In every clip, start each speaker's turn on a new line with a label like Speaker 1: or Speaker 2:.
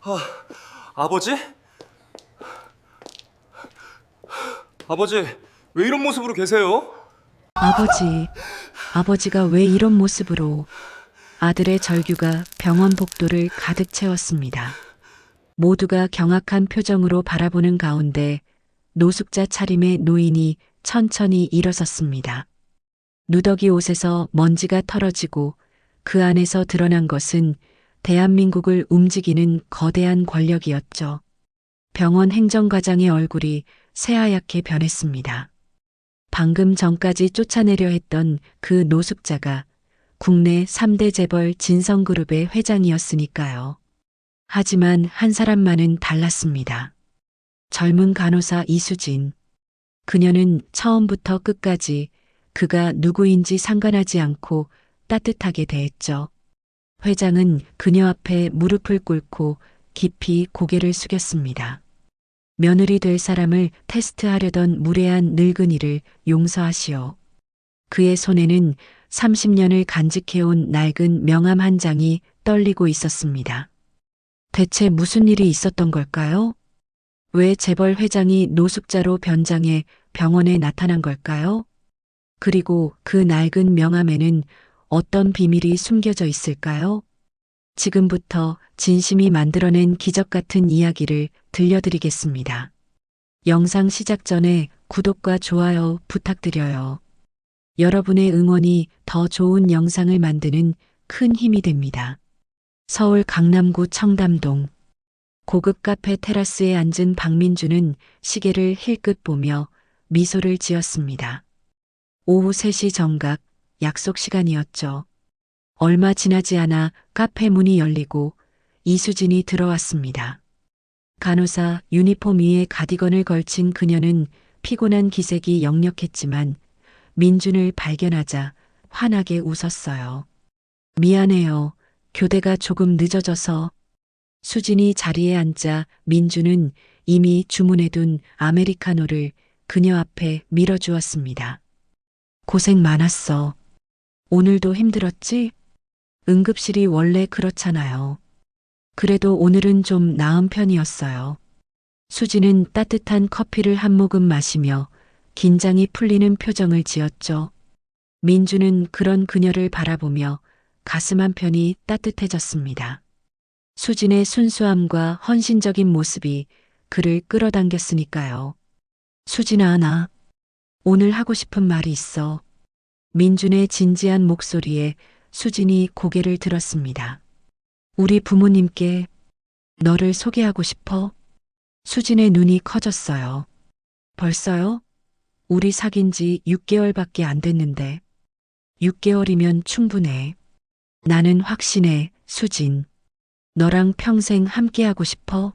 Speaker 1: 아, 아버지? 아버지, 왜 이런 모습으로 계세요?
Speaker 2: 아버지가 왜 이런 모습으로. 아들의 절규가 병원 복도를 가득 채웠습니다. 모두가 경악한 표정으로 바라보는 가운데 노숙자 차림의 노인이 천천히 일어섰습니다. 누더기 옷에서 먼지가 털어지고 그 안에서 드러난 것은 대한민국을 움직이는 거대한 권력이었죠. 병원 행정과장의 얼굴이 새하얗게 변했습니다. 방금 전까지 쫓아내려 했던 그 노숙자가 국내 3대 재벌 진성그룹의 회장이었으니까요. 하지만 한 사람만은 달랐습니다. 젊은 간호사 이수진. 그녀는 처음부터 끝까지 그가 누구인지 상관하지 않고 따뜻하게 대했죠. 회장은 그녀 앞에 무릎을 꿇고 깊이 고개를 숙였습니다. 며느리 될 사람을 테스트하려던 무례한 늙은이를 용서하시오. 그의 손에는 30년을 간직해온 낡은 명함 한 장이 떨리고 있었습니다. 대체 무슨 일이 있었던 걸까요? 왜 재벌 회장이 노숙자로 변장해 병원에 나타난 걸까요? 그리고 그 낡은 명함에는 어떤 비밀이 숨겨져 있을까요? 지금부터 진심이 만들어낸 기적 같은 이야기를 들려드리겠습니다. 영상 시작 전에 구독과 좋아요 부탁드려요. 여러분의 응원이 더 좋은 영상을 만드는 큰 힘이 됩니다. 서울 강남구 청담동 고급 카페 테라스에 앉은 박민주는 시계를 힐끗 보며 미소를 지었습니다. 오후 3시 정각 약속 시간이었죠. 얼마 지나지 않아 카페 문이 열리고 이수진이 들어왔습니다. 간호사 유니폼 위에 가디건을 걸친 그녀는 피곤한 기색이 역력했지만 민준을 발견하자 환하게 웃었어요. 미안해요. 교대가 조금 늦어져서. 수진이 자리에 앉자 민준은 이미 주문해둔 아메리카노를 그녀 앞에 밀어주었습니다. 고생 많았어. 오늘도 힘들었지? 응급실이 원래 그렇잖아요. 그래도 오늘은 좀 나은 편이었어요. 수진은 따뜻한 커피를 한 모금 마시며 긴장이 풀리는 표정을 지었죠. 민주는 그런 그녀를 바라보며 가슴 한편이 따뜻해졌습니다. 수진의 순수함과 헌신적인 모습이 그를 끌어당겼으니까요. 수진아, 나 오늘 하고 싶은 말이 있어. 민준의 진지한 목소리에 수진이 고개를 들었습니다. 우리 부모님께 너를 소개하고 싶어. 수진의 눈이 커졌어요. 벌써요? 우리 사귄 지 6개월밖에 안 됐는데. 6개월이면 충분해. 나는 확신해, 수진. 너랑 평생 함께하고 싶어.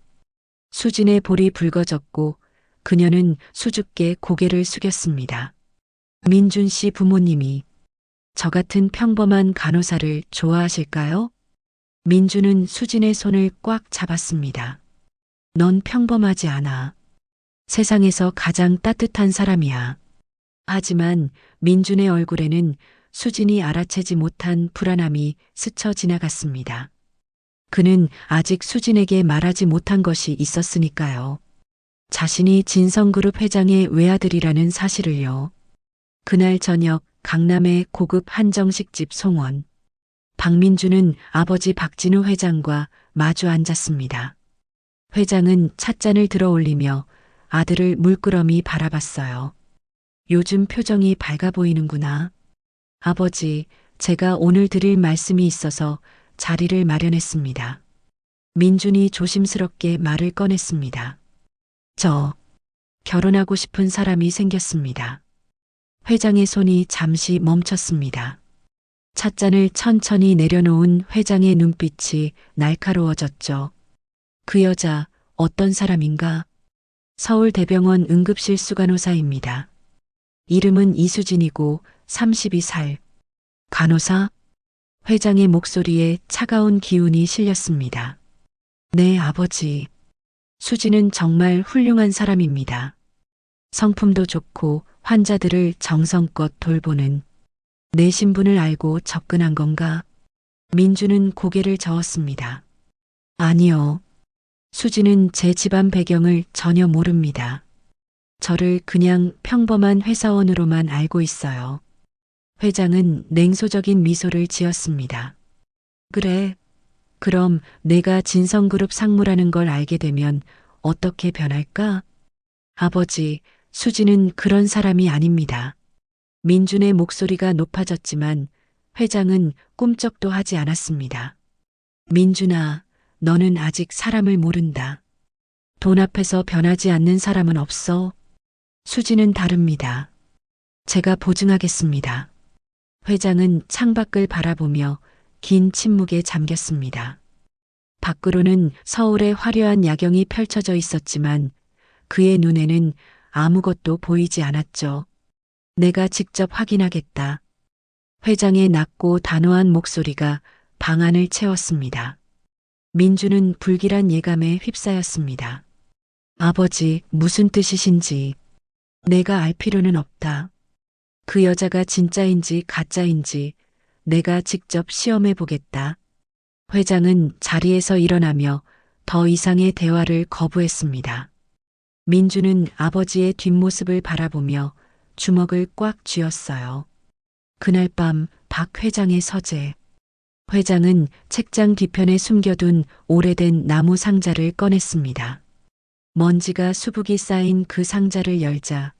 Speaker 2: 수진의 볼이 붉어졌고 그녀는 수줍게 고개를 숙였습니다. 민준 씨 부모님이 저 같은 평범한 간호사를 좋아하실까요? 민준은 수진의 손을 꽉 잡았습니다. 넌 평범하지 않아. 세상에서 가장 따뜻한 사람이야. 하지만 민준의 얼굴에는 수진이 알아채지 못한 불안함이 스쳐 지나갔습니다. 그는 아직 수진에게 말하지 못한 것이 있었으니까요. 자신이 진성그룹 회장의 외아들이라는 사실을요. 그날 저녁 강남의 고급 한정식집 송원. 박민주는 아버지 박진우 회장과 마주 앉았습니다. 회장은 찻잔을 들어 올리며 아들을 물끄러미 바라봤어요. 요즘 표정이 밝아 보이는구나. 아버지, 제가 오늘 드릴 말씀이 있어서 자리를 마련했습니다. 민준이 조심스럽게 말을 꺼냈습니다. 저, 결혼하고 싶은 사람이 생겼습니다. 회장의 손이 잠시 멈췄습니다. 찻잔을 천천히 내려놓은 회장의 눈빛이 날카로워졌죠. 그 여자 어떤 사람인가? 서울대병원 응급실 수간호사입니다. 이름은 이수진이고 32살. 간호사? 회장의 목소리에 차가운 기운이 실렸습니다. 네, 아버지. 수진은 정말 훌륭한 사람입니다. 성품도 좋고 환자들을 정성껏 돌보는. 내 신분을 알고 접근한 건가? 민주는 고개를 저었습니다. 아니요. 수지는 제 집안 배경을 전혀 모릅니다. 저를 그냥 평범한 회사원으로만 알고 있어요. 회장은 냉소적인 미소를 지었습니다. 그래. 그럼 내가 진성그룹 상무라는 걸 알게 되면 어떻게 변할까? 아버지, 수지는 그런 사람이 아닙니다. 민준의 목소리가 높아졌지만 회장은 꿈쩍도 하지 않았습니다. 민준아, 너는 아직 사람을 모른다. 돈 앞에서 변하지 않는 사람은 없어. 수지는 다릅니다. 제가 보증하겠습니다. 회장은 창밖을 바라보며 긴 침묵에 잠겼습니다. 밖으로는 서울의 화려한 야경이 펼쳐져 있었지만 그의 눈에는 아무것도 보이지 않았죠. 내가 직접 확인하겠다. 회장의 낮고 단호한 목소리가 방 안을 채웠습니다. 민주는 불길한 예감에 휩싸였습니다. 아버지, 무슨 뜻이신지 내가 알 필요는 없다. 그 여자가 진짜인지 가짜인지 내가 직접 시험해 보겠다. 회장은 자리에서 일어나며 더 이상의 대화를 거부했습니다. 민주는 아버지의 뒷모습을 바라보며 주먹을 꽉 쥐었어요. 그날 밤 박 회장의 서재. 회장은 책장 뒤편에 숨겨둔 오래된 나무 상자를 꺼냈습니다. 먼지가 수북이 쌓인 그 상자를 열자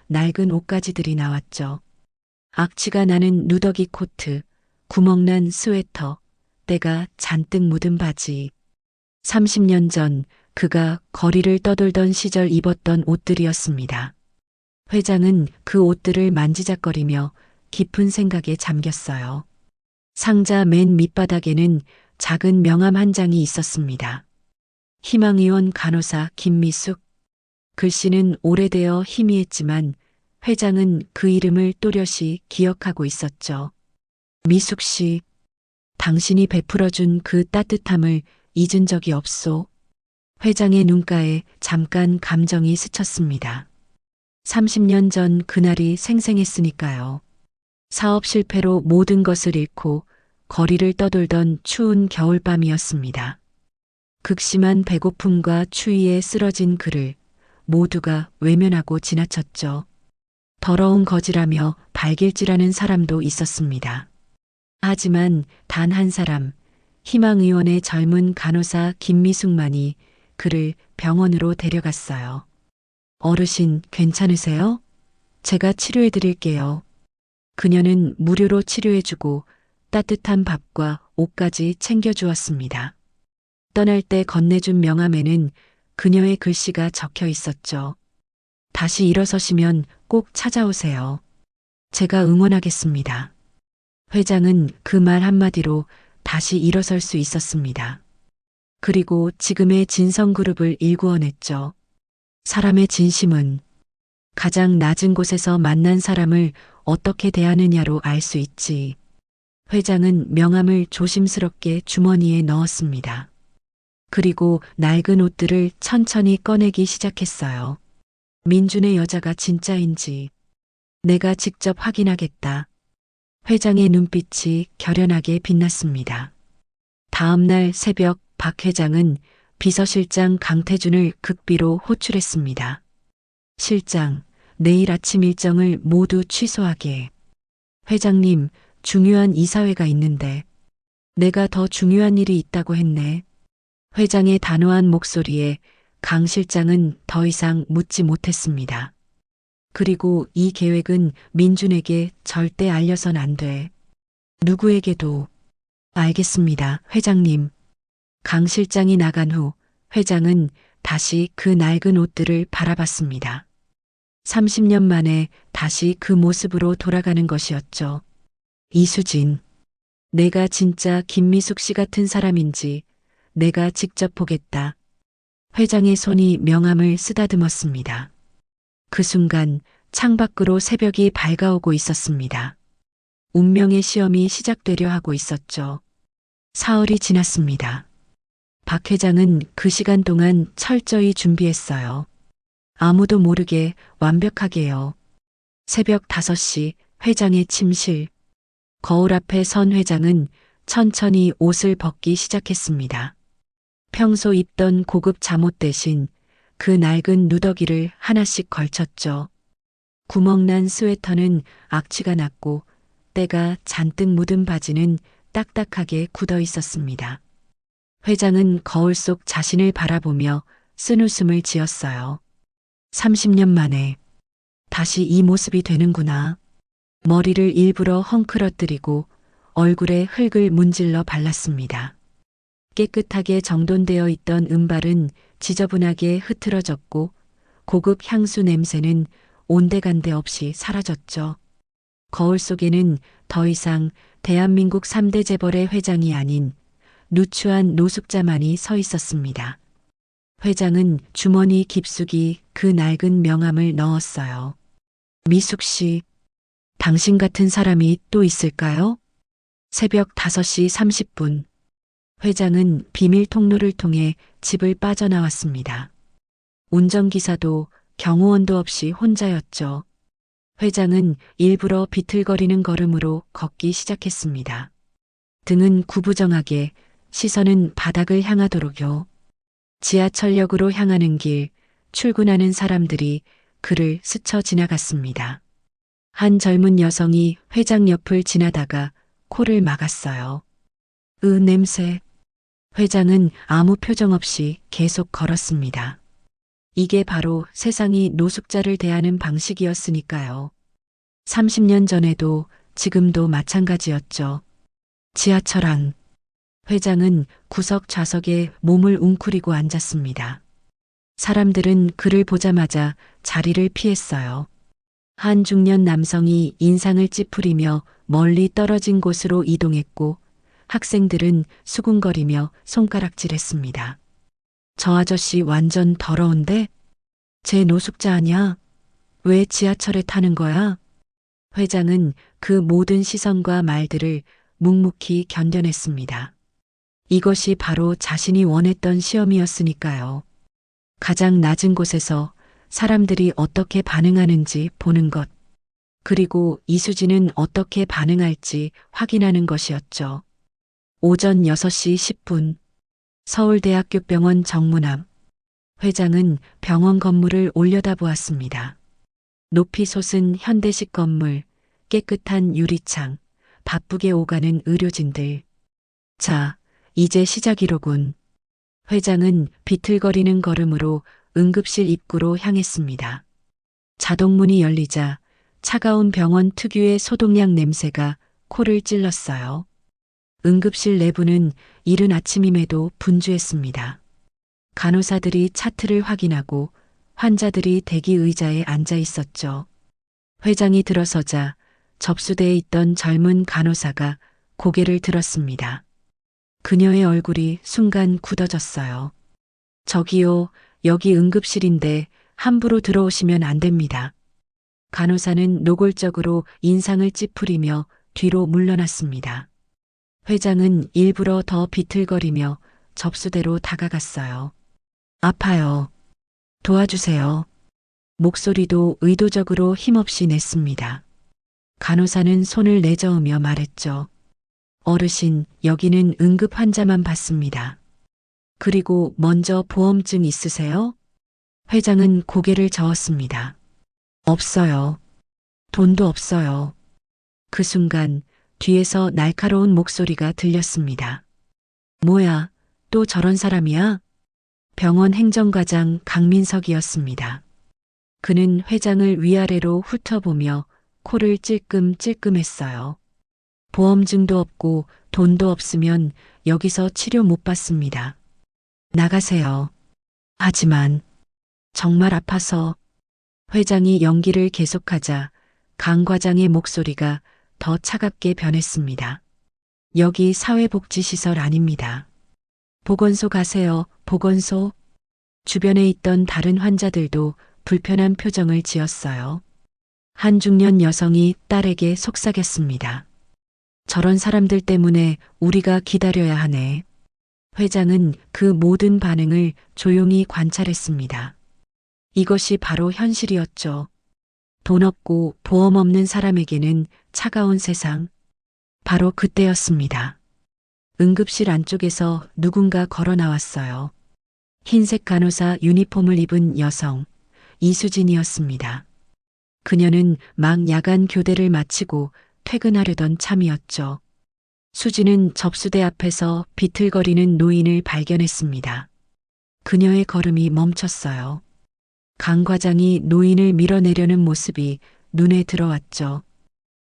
Speaker 2: 낡은 옷가지들이 나왔죠. 악취가 나는 누더기 코트, 구멍난 스웨터, 때가 잔뜩 묻은 바지. 30년 전 그가 거리를 떠돌던 시절 입었던 옷들이었습니다. 회장은 그 옷들을 만지작거리며 깊은 생각에 잠겼어요. 상자 맨 밑바닥에는 작은 명함 한 장이 있었습니다. 희망의원 간호사 김미숙. 글씨는 오래되어 희미했지만 회장은 그 이름을 또렷이 기억하고 있었죠. 미숙 씨, 당신이 베풀어준 그 따뜻함을 잊은 적이 없소. 회장의 눈가에 잠깐 감정이 스쳤습니다. 30년 전 그날이 생생했으니까요. 사업 실패로 모든 것을 잃고 거리를 떠돌던 추운 겨울밤이었습니다. 극심한 배고픔과 추위에 쓰러진 그를 모두가 외면하고 지나쳤죠. 더러운 거지라며 발길질하는 사람도 있었습니다. 하지만 단 한 사람, 희망의원의 젊은 간호사 김미숙만이 그를 병원으로 데려갔어요. 어르신, 괜찮으세요? 제가 치료해 드릴게요. 그녀는 무료로 치료해주고 따뜻한 밥과 옷까지 챙겨주었습니다. 떠날 때 건네준 명함에는 그녀의 글씨가 적혀 있었죠. 다시 일어서시면 꼭 찾아오세요. 제가 응원하겠습니다. 회장은 그 말 한마디로 다시 일어설 수 있었습니다. 그리고 지금의 진성그룹을 일구어냈죠. 사람의 진심은 가장 낮은 곳에서 만난 사람을 어떻게 대하느냐로 알 수 있지. 회장은 명함을 조심스럽게 주머니에 넣었습니다. 그리고 낡은 옷들을 천천히 꺼내기 시작했어요. 민준의 여자가 진짜인지 내가 직접 확인하겠다. 회장의 눈빛이 결연하게 빛났습니다. 다음 날 새벽 박 회장은 비서실장 강태준을 극비로 호출했습니다. 실장, 내일 아침 일정을 모두 취소하게. 회장님, 중요한 이사회가 있는데 내가 더 중요한 일이 있다고 했네. 회장의 단호한 목소리에 강 실장은 더 이상 묻지 못했습니다. 그리고 이 계획은 민준에게 절대 알려선 안 돼. 누구에게도. 알겠습니다, 회장님. 강 실장이 나간 후 회장은 다시 그 낡은 옷들을 바라봤습니다. 30년 만에 다시 그 모습으로 돌아가는 것이었죠. 이수진. 내가 진짜 김미숙 씨 같은 사람인지 내가 직접 보겠다. 회장의 손이 명함을 쓰다듬었습니다. 그 순간 창밖으로 새벽이 밝아오고 있었습니다. 운명의 시험이 시작되려 하고 있었죠. 사흘이 지났습니다. 박 회장은 그 시간 동안 철저히 준비했어요. 아무도 모르게 완벽하게요. 새벽 5시 회장의 침실. 거울 앞에 선 회장은 천천히 옷을 벗기 시작했습니다. 평소 입던 고급 잠옷 대신 그 낡은 누더기를 하나씩 걸쳤죠. 구멍난 스웨터는 악취가 났고 때가 잔뜩 묻은 바지는 딱딱하게 굳어 있었습니다. 회장은 거울 속 자신을 바라보며 쓴웃음을 지었어요. 30년 만에 다시 이 모습이 되는구나. 머리를 일부러 헝클어뜨리고 얼굴에 흙을 문질러 발랐습니다. 깨끗하게 정돈되어 있던 은발은 지저분하게 흐트러졌고 고급 향수 냄새는 온데간데 없이 사라졌죠. 거울 속에는 더 이상 대한민국 3대 재벌의 회장이 아닌 누추한 노숙자만이 서 있었습니다. 회장은 주머니 깊숙이 그 낡은 명함을 넣었어요. 미숙 씨, 당신 같은 사람이 또 있을까요? 새벽 5시 30분. 회장은 비밀 통로를 통해 집을 빠져나왔습니다. 운전기사도 경호원도 없이 혼자였죠. 회장은 일부러 비틀거리는 걸음으로 걷기 시작했습니다. 등은 구부정하게, 시선은 바닥을 향하도록요. 지하철역으로 향하는 길, 출근하는 사람들이 그를 스쳐 지나갔습니다. 한 젊은 여성이 회장 옆을 지나다가 코를 막았어요. 냄새. 회장은 아무 표정 없이 계속 걸었습니다. 이게 바로 세상이 노숙자를 대하는 방식이었으니까요. 30년 전에도 지금도 마찬가지였죠. 지하철 안. 회장은 구석 좌석에 몸을 웅크리고 앉았습니다. 사람들은 그를 보자마자 자리를 피했어요. 한 중년 남성이 인상을 찌푸리며 멀리 떨어진 곳으로 이동했고 학생들은 수군거리며 손가락질했습니다. 저 아저씨 완전 더러운데? 쟤 노숙자 아냐? 왜 지하철에 타는 거야? 회장은 그 모든 시선과 말들을 묵묵히 견뎌냈습니다. 이것이 바로 자신이 원했던 시험이었으니까요. 가장 낮은 곳에서 사람들이 어떻게 반응하는지 보는 것, 그리고 이수진은 어떻게 반응할지 확인하는 것이었죠. 오전 6시 10분, 서울대학교 병원 정문 앞. 회장은 병원 건물을 올려다보았습니다. 높이 솟은 현대식 건물, 깨끗한 유리창, 바쁘게 오가는 의료진들. 자, 이제 시작이로군. 회장은 비틀거리는 걸음으로 응급실 입구로 향했습니다. 자동문이 열리자 차가운 병원 특유의 소독약 냄새가 코를 찔렀어요. 응급실 내부는 이른 아침임에도 분주했습니다. 간호사들이 차트를 확인하고 환자들이 대기 의자에 앉아 있었죠. 회장이 들어서자 접수대에 있던 젊은 간호사가 고개를 들었습니다. 그녀의 얼굴이 순간 굳어졌어요. 저기요, 여기 응급실인데 함부로 들어오시면 안 됩니다. 간호사는 노골적으로 인상을 찌푸리며 뒤로 물러났습니다. 회장은 일부러 더 비틀거리며 접수대로 다가갔어요. 아파요. 도와주세요. 목소리도 의도적으로 힘없이 냈습니다. 간호사는 손을 내저으며 말했죠. 어르신, 여기는 응급 환자만 받습니다. 그리고 먼저 보험증 있으세요? 회장은 고개를 저었습니다. 없어요. 돈도 없어요. 그 순간 뒤에서 날카로운 목소리가 들렸습니다. 뭐야, 또 저런 사람이야? 병원 행정과장 강민석이었습니다. 그는 회장을 위아래로 훑어보며 코를 찔끔찔끔했어요. 보험증도 없고 돈도 없으면 여기서 치료 못 받습니다. 나가세요. 하지만 정말 아파서. 회장이 연기를 계속하자 강 과장의 목소리가 더 차갑게 변했습니다. 여기 사회복지시설 아닙니다. 보건소 가세요. 보건소. 주변에 있던 다른 환자들도 불편한 표정을 지었어요. 한 중년 여성이 딸에게 속삭였습니다. 저런 사람들 때문에 우리가 기다려야 하네. 회장은 그 모든 반응을 조용히 관찰했습니다. 이것이 바로 현실이었죠. 돈 없고 보험 없는 사람에게는 차가운 세상. 바로 그때였습니다. 응급실 안쪽에서 누군가 걸어 나왔어요. 흰색 간호사 유니폼을 입은 여성, 이수진이었습니다. 그녀는 막 야간 교대를 마치고 퇴근하려던 참이었죠. 수진은 접수대 앞에서 비틀거리는 노인을 발견했습니다. 그녀의 걸음이 멈췄어요. 강 과장이 노인을 밀어내려는 모습이 눈에 들어왔죠.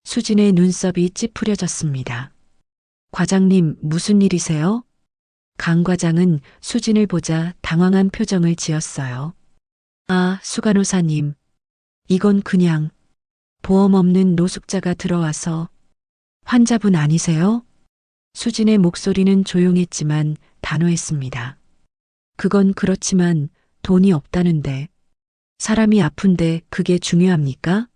Speaker 2: 수진의 눈썹이 찌푸려졌습니다. 과장님, 무슨 일이세요? 강 과장은 수진을 보자 당황한 표정을 지었어요. 아, 수간호사님. 이건 그냥 보험 없는 노숙자가 들어와서 환자분 아니세요? 수진의 목소리는 조용했지만 단호했습니다. 그건 그렇지만 돈이 없다는데 사람이 아픈데 그게 중요합니까?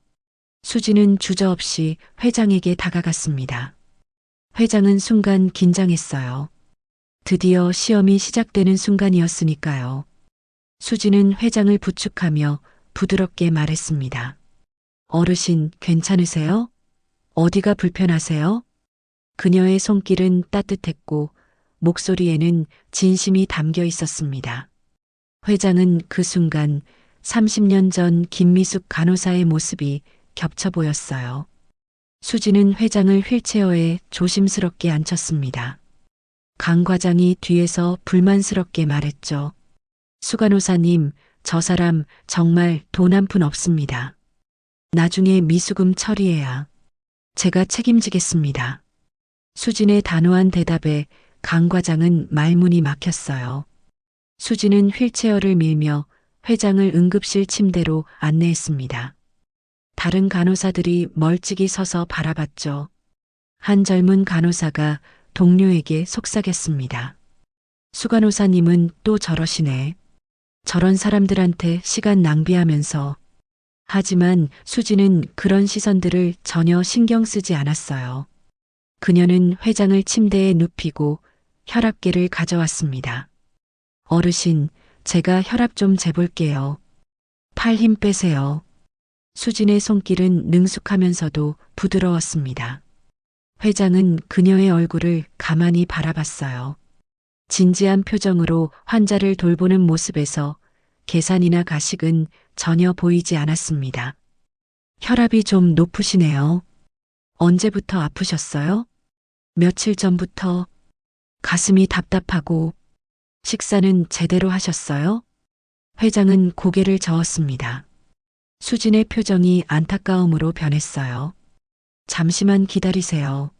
Speaker 2: 수진은 주저없이 회장에게 다가갔습니다. 회장은 순간 긴장했어요. 드디어 시험이 시작되는 순간이었으니까요. 수진은 회장을 부축하며 부드럽게 말했습니다. 어르신, 괜찮으세요? 어디가 불편하세요? 그녀의 손길은 따뜻했고 목소리에는 진심이 담겨 있었습니다. 회장은 그 순간 30년 전 김미숙 간호사의 모습이 겹쳐 보였어요. 수진은 회장을 휠체어에 조심스럽게 앉혔습니다. 강 과장이 뒤에서 불만스럽게 말했죠. 수간호사님, 저 사람 정말 돈 한 푼 없습니다. 나중에 미수금 처리해야 제가 책임지겠습니다. 수진의 단호한 대답에 강 과장은 말문이 막혔어요. 수진은 휠체어를 밀며 회장을 응급실 침대로 안내했습니다. 다른 간호사들이 멀찍이 서서 바라봤죠. 한 젊은 간호사가 동료에게 속삭였습니다. 수간호사님은 또 저러시네. 저런 사람들한테 시간 낭비하면서. 하지만 수진은 그런 시선들을 전혀 신경 쓰지 않았어요. 그녀는 회장을 침대에 눕히고 혈압계를 가져왔습니다. 어르신, 제가 혈압 좀 재볼게요. 팔 힘 빼세요. 수진의 손길은 능숙하면서도 부드러웠습니다. 회장은 그녀의 얼굴을 가만히 바라봤어요. 진지한 표정으로 환자를 돌보는 모습에서 계산이나 가식은 전혀 보이지 않았습니다. 혈압이 좀 높으시네요. 언제부터 아프셨어요? 며칠 전부터. 가슴이 답답하고. 식사는 제대로 하셨어요? 회장은 고개를 저었습니다. 수진의 표정이 안타까움으로 변했어요. 잠시만 기다리세요.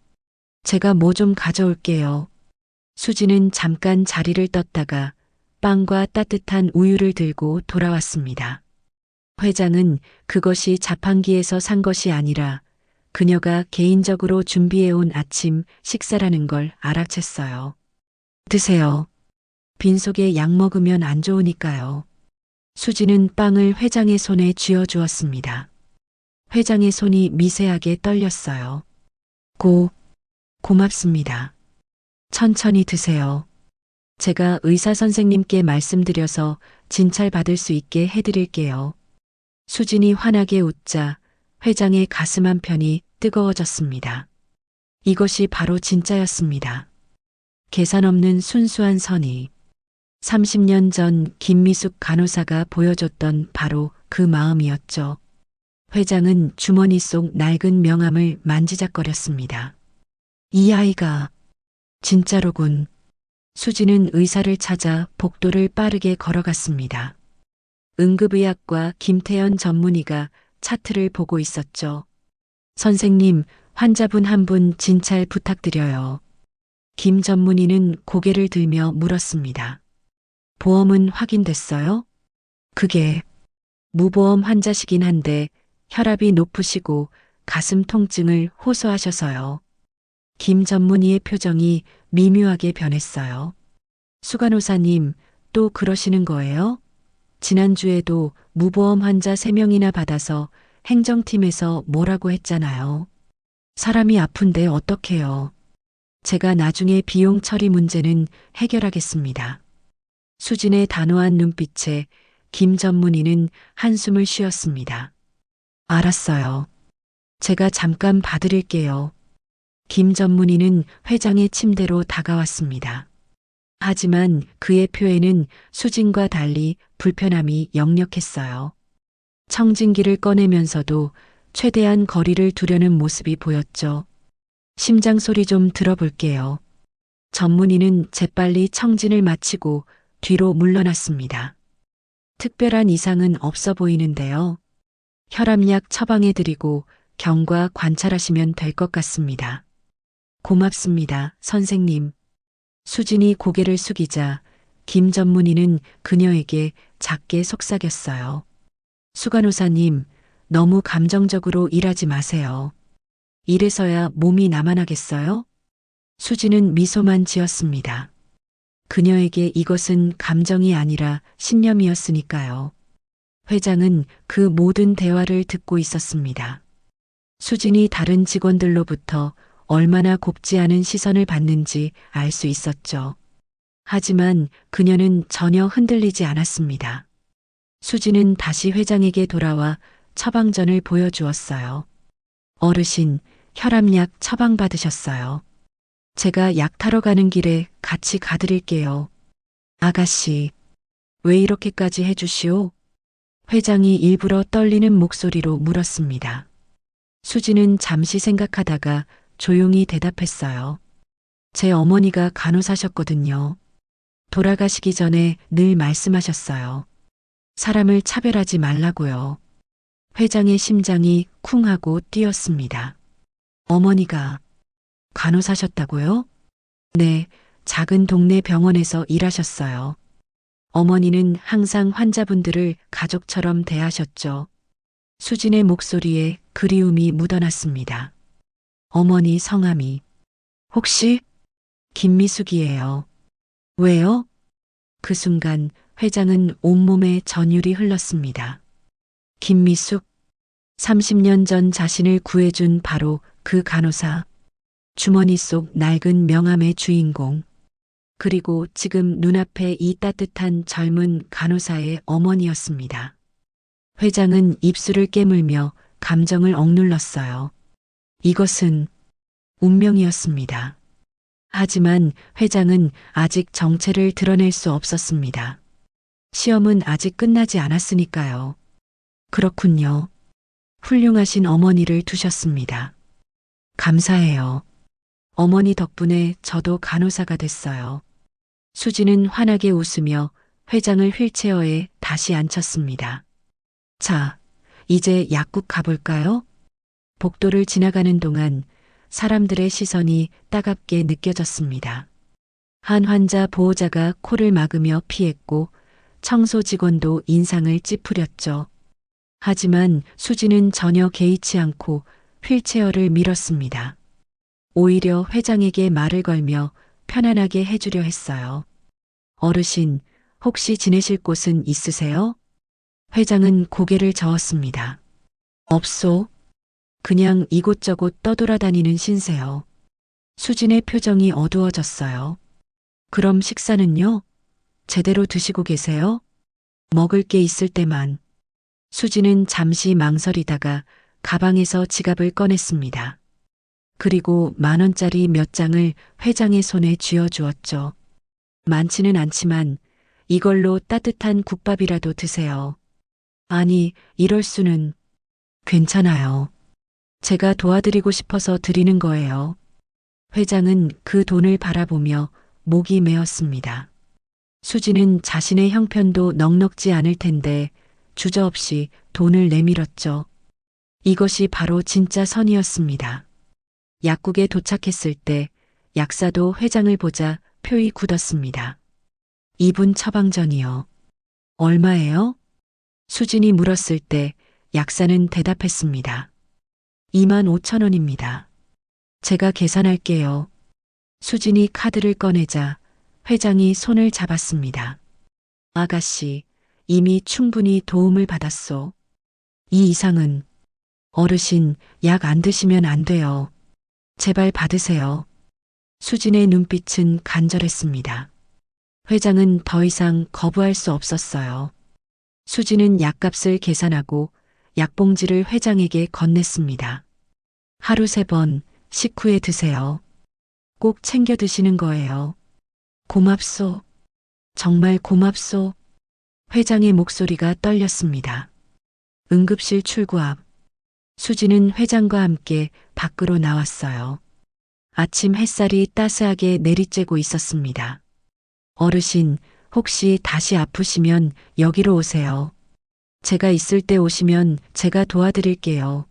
Speaker 2: 제가 뭐 좀 가져올게요. 수진은 잠깐 자리를 떴다가 빵과 따뜻한 우유를 들고 돌아왔습니다. 회장은 그것이 자판기에서 산 것이 아니라 그녀가 개인적으로 준비해온 아침 식사라는 걸 알아챘어요. 드세요. 빈속에 약 먹으면 안 좋으니까요. 수진은 빵을 회장의 손에 쥐어주었습니다. 회장의 손이 미세하게 떨렸어요. 고맙습니다. 천천히 드세요. 제가 의사 선생님께 말씀드려서 진찰받을 수 있게 해드릴게요. 수진이 환하게 웃자 회장의 가슴 한편이 뜨거워졌습니다. 이것이 바로 진짜였습니다. 계산 없는 순수한 선의. 30년 전 김미숙 간호사가 보여줬던 바로 그 마음이었죠. 회장은 주머니 속 낡은 명함을 만지작거렸습니다. 이 아이가 진짜로군. 수진은 의사를 찾아 복도를 빠르게 걸어갔습니다. 응급의학과 김태연 전문의가 차트를 보고 있었죠. 선생님, 환자분 한 분 진찰 부탁드려요. 김 전문의는 고개를 들며 물었습니다. 보험은 확인됐어요? 그게 무보험 환자시긴 한데 혈압이 높으시고 가슴 통증을 호소하셔서요. 김 전문의의 표정이 미묘하게 변했어요. 수간호사님, 또 그러시는 거예요? 지난주에도 무보험 환자 3명이나 받아서 행정팀에서 뭐라고 했잖아요. 사람이 아픈데 어떡해요. 제가 나중에 비용 처리 문제는 해결하겠습니다. 수진의 단호한 눈빛에 김 전문의는 한숨을 쉬었습니다. 알았어요. 제가 잠깐 봐드릴게요. 김 전문의는 회장의 침대로 다가왔습니다. 하지만 그의 표에는 수진과 달리 불편함이 역력했어요. 청진기를 꺼내면서도 최대한 거리를 두려는 모습이 보였죠. 심장 소리 좀 들어볼게요. 전문의는 재빨리 청진을 마치고 뒤로 물러났습니다. 특별한 이상은 없어 보이는데요. 혈압약 처방해드리고 경과 관찰하시면 될 것 같습니다. 고맙습니다, 선생님. 수진이 고개를 숙이자 김 전문의는 그녀에게 작게 속삭였어요. 수간호사님, 너무 감정적으로 일하지 마세요. 이래서야 몸이 남아나겠어요? 수진은 미소만 지었습니다. 그녀에게 이것은 감정이 아니라 신념이었으니까요. 회장은 그 모든 대화를 듣고 있었습니다. 수진이 다른 직원들로부터 얼마나 곱지 않은 시선을 받는지 알 수 있었죠. 하지만 그녀는 전혀 흔들리지 않았습니다. 수진은 다시 회장에게 돌아와 처방전을 보여주었어요. 어르신, 혈압약 처방받으셨어요. 제가 약 타러 가는 길에 같이 가드릴게요. 아가씨, 왜 이렇게까지 해주시오? 회장이 일부러 떨리는 목소리로 물었습니다. 수진은 잠시 생각하다가 조용히 대답했어요. 제 어머니가 간호사셨거든요. 돌아가시기 전에 늘 말씀하셨어요. 사람을 차별하지 말라고요. 회장의 심장이 쿵 하고 뛰었습니다. 어머니가 간호사셨다고요? 네, 작은 동네 병원에서 일하셨어요. 어머니는 항상 환자분들을 가족처럼 대하셨죠. 수진의 목소리에 그리움이 묻어났습니다. 어머니 성함이 혹시 김미숙이에요. 왜요? 그 순간 회장은 온몸에 전율이 흘렀습니다. 김미숙, 30년 전 자신을 구해준 바로 그 간호사, 주머니 속 낡은 명함의 주인공, 그리고 지금 눈앞에 이 따뜻한 젊은 간호사의 어머니였습니다. 회장은 입술을 깨물며 감정을 억눌렀어요. 이것은 운명이었습니다. 하지만 회장은 아직 정체를 드러낼 수 없었습니다. 시험은 아직 끝나지 않았으니까요. 그렇군요. 훌륭하신 어머니를 두셨습니다. 감사해요. 어머니 덕분에 저도 간호사가 됐어요. 수지는 환하게 웃으며 회장을 휠체어에 다시 앉혔습니다. 자, 이제 약국 가볼까요? 복도를 지나가는 동안 사람들의 시선이 따갑게 느껴졌습니다. 한 환자 보호자가 코를 막으며 피했고 청소 직원도 인상을 찌푸렸죠. 하지만 수지는 전혀 개의치 않고 휠체어를 밀었습니다. 오히려 회장에게 말을 걸며 편안하게 해주려 했어요. 어르신, 혹시 지내실 곳은 있으세요? 회장은 고개를 저었습니다. 없소. 그냥 이곳저곳 떠돌아다니는 신세요. 수진의 표정이 어두워졌어요. 그럼 식사는요? 제대로 드시고 계세요? 먹을 게 있을 때만. 수진은 잠시 망설이다가 가방에서 지갑을 꺼냈습니다. 그리고 10,000원짜리 몇 장을 회장의 손에 쥐어주었죠. 많지는 않지만 이걸로 따뜻한 국밥이라도 드세요. 아니, 이럴 수는. 괜찮아요. 제가 도와드리고 싶어서 드리는 거예요. 회장은 그 돈을 바라보며 목이 메었습니다. 수지는 자신의 형편도 넉넉지 않을 텐데 주저없이 돈을 내밀었죠. 이것이 바로 진짜 선이었습니다. 약국에 도착했을 때 약사도 회장을 보자 표이 굳었습니다. 이분 처방전이요. 얼마예요? 수진이 물었을 때 약사는 대답했습니다. 25,000원입니다. 제가 계산할게요. 수진이 카드를 꺼내자 회장이 손을 잡았습니다. 아가씨, 이미 충분히 도움을 받았소. 이 이상은 어르신 약 안 드시면 안 돼요. 제발 받으세요. 수진의 눈빛은 간절했습니다. 회장은 더 이상 거부할 수 없었어요. 수진은 약값을 계산하고 약봉지를 회장에게 건넸습니다. 하루 3번 식후에 드세요. 꼭 챙겨 드시는 거예요. 고맙소. 정말 고맙소. 회장의 목소리가 떨렸습니다. 응급실 출구 앞. 수지는 회장과 함께 밖으로 나왔어요. 아침 햇살이 따스하게 내리쬐고 있었습니다. 어르신, 혹시 다시 아프시면 여기로 오세요. 제가 있을 때 오시면 제가 도와드릴게요.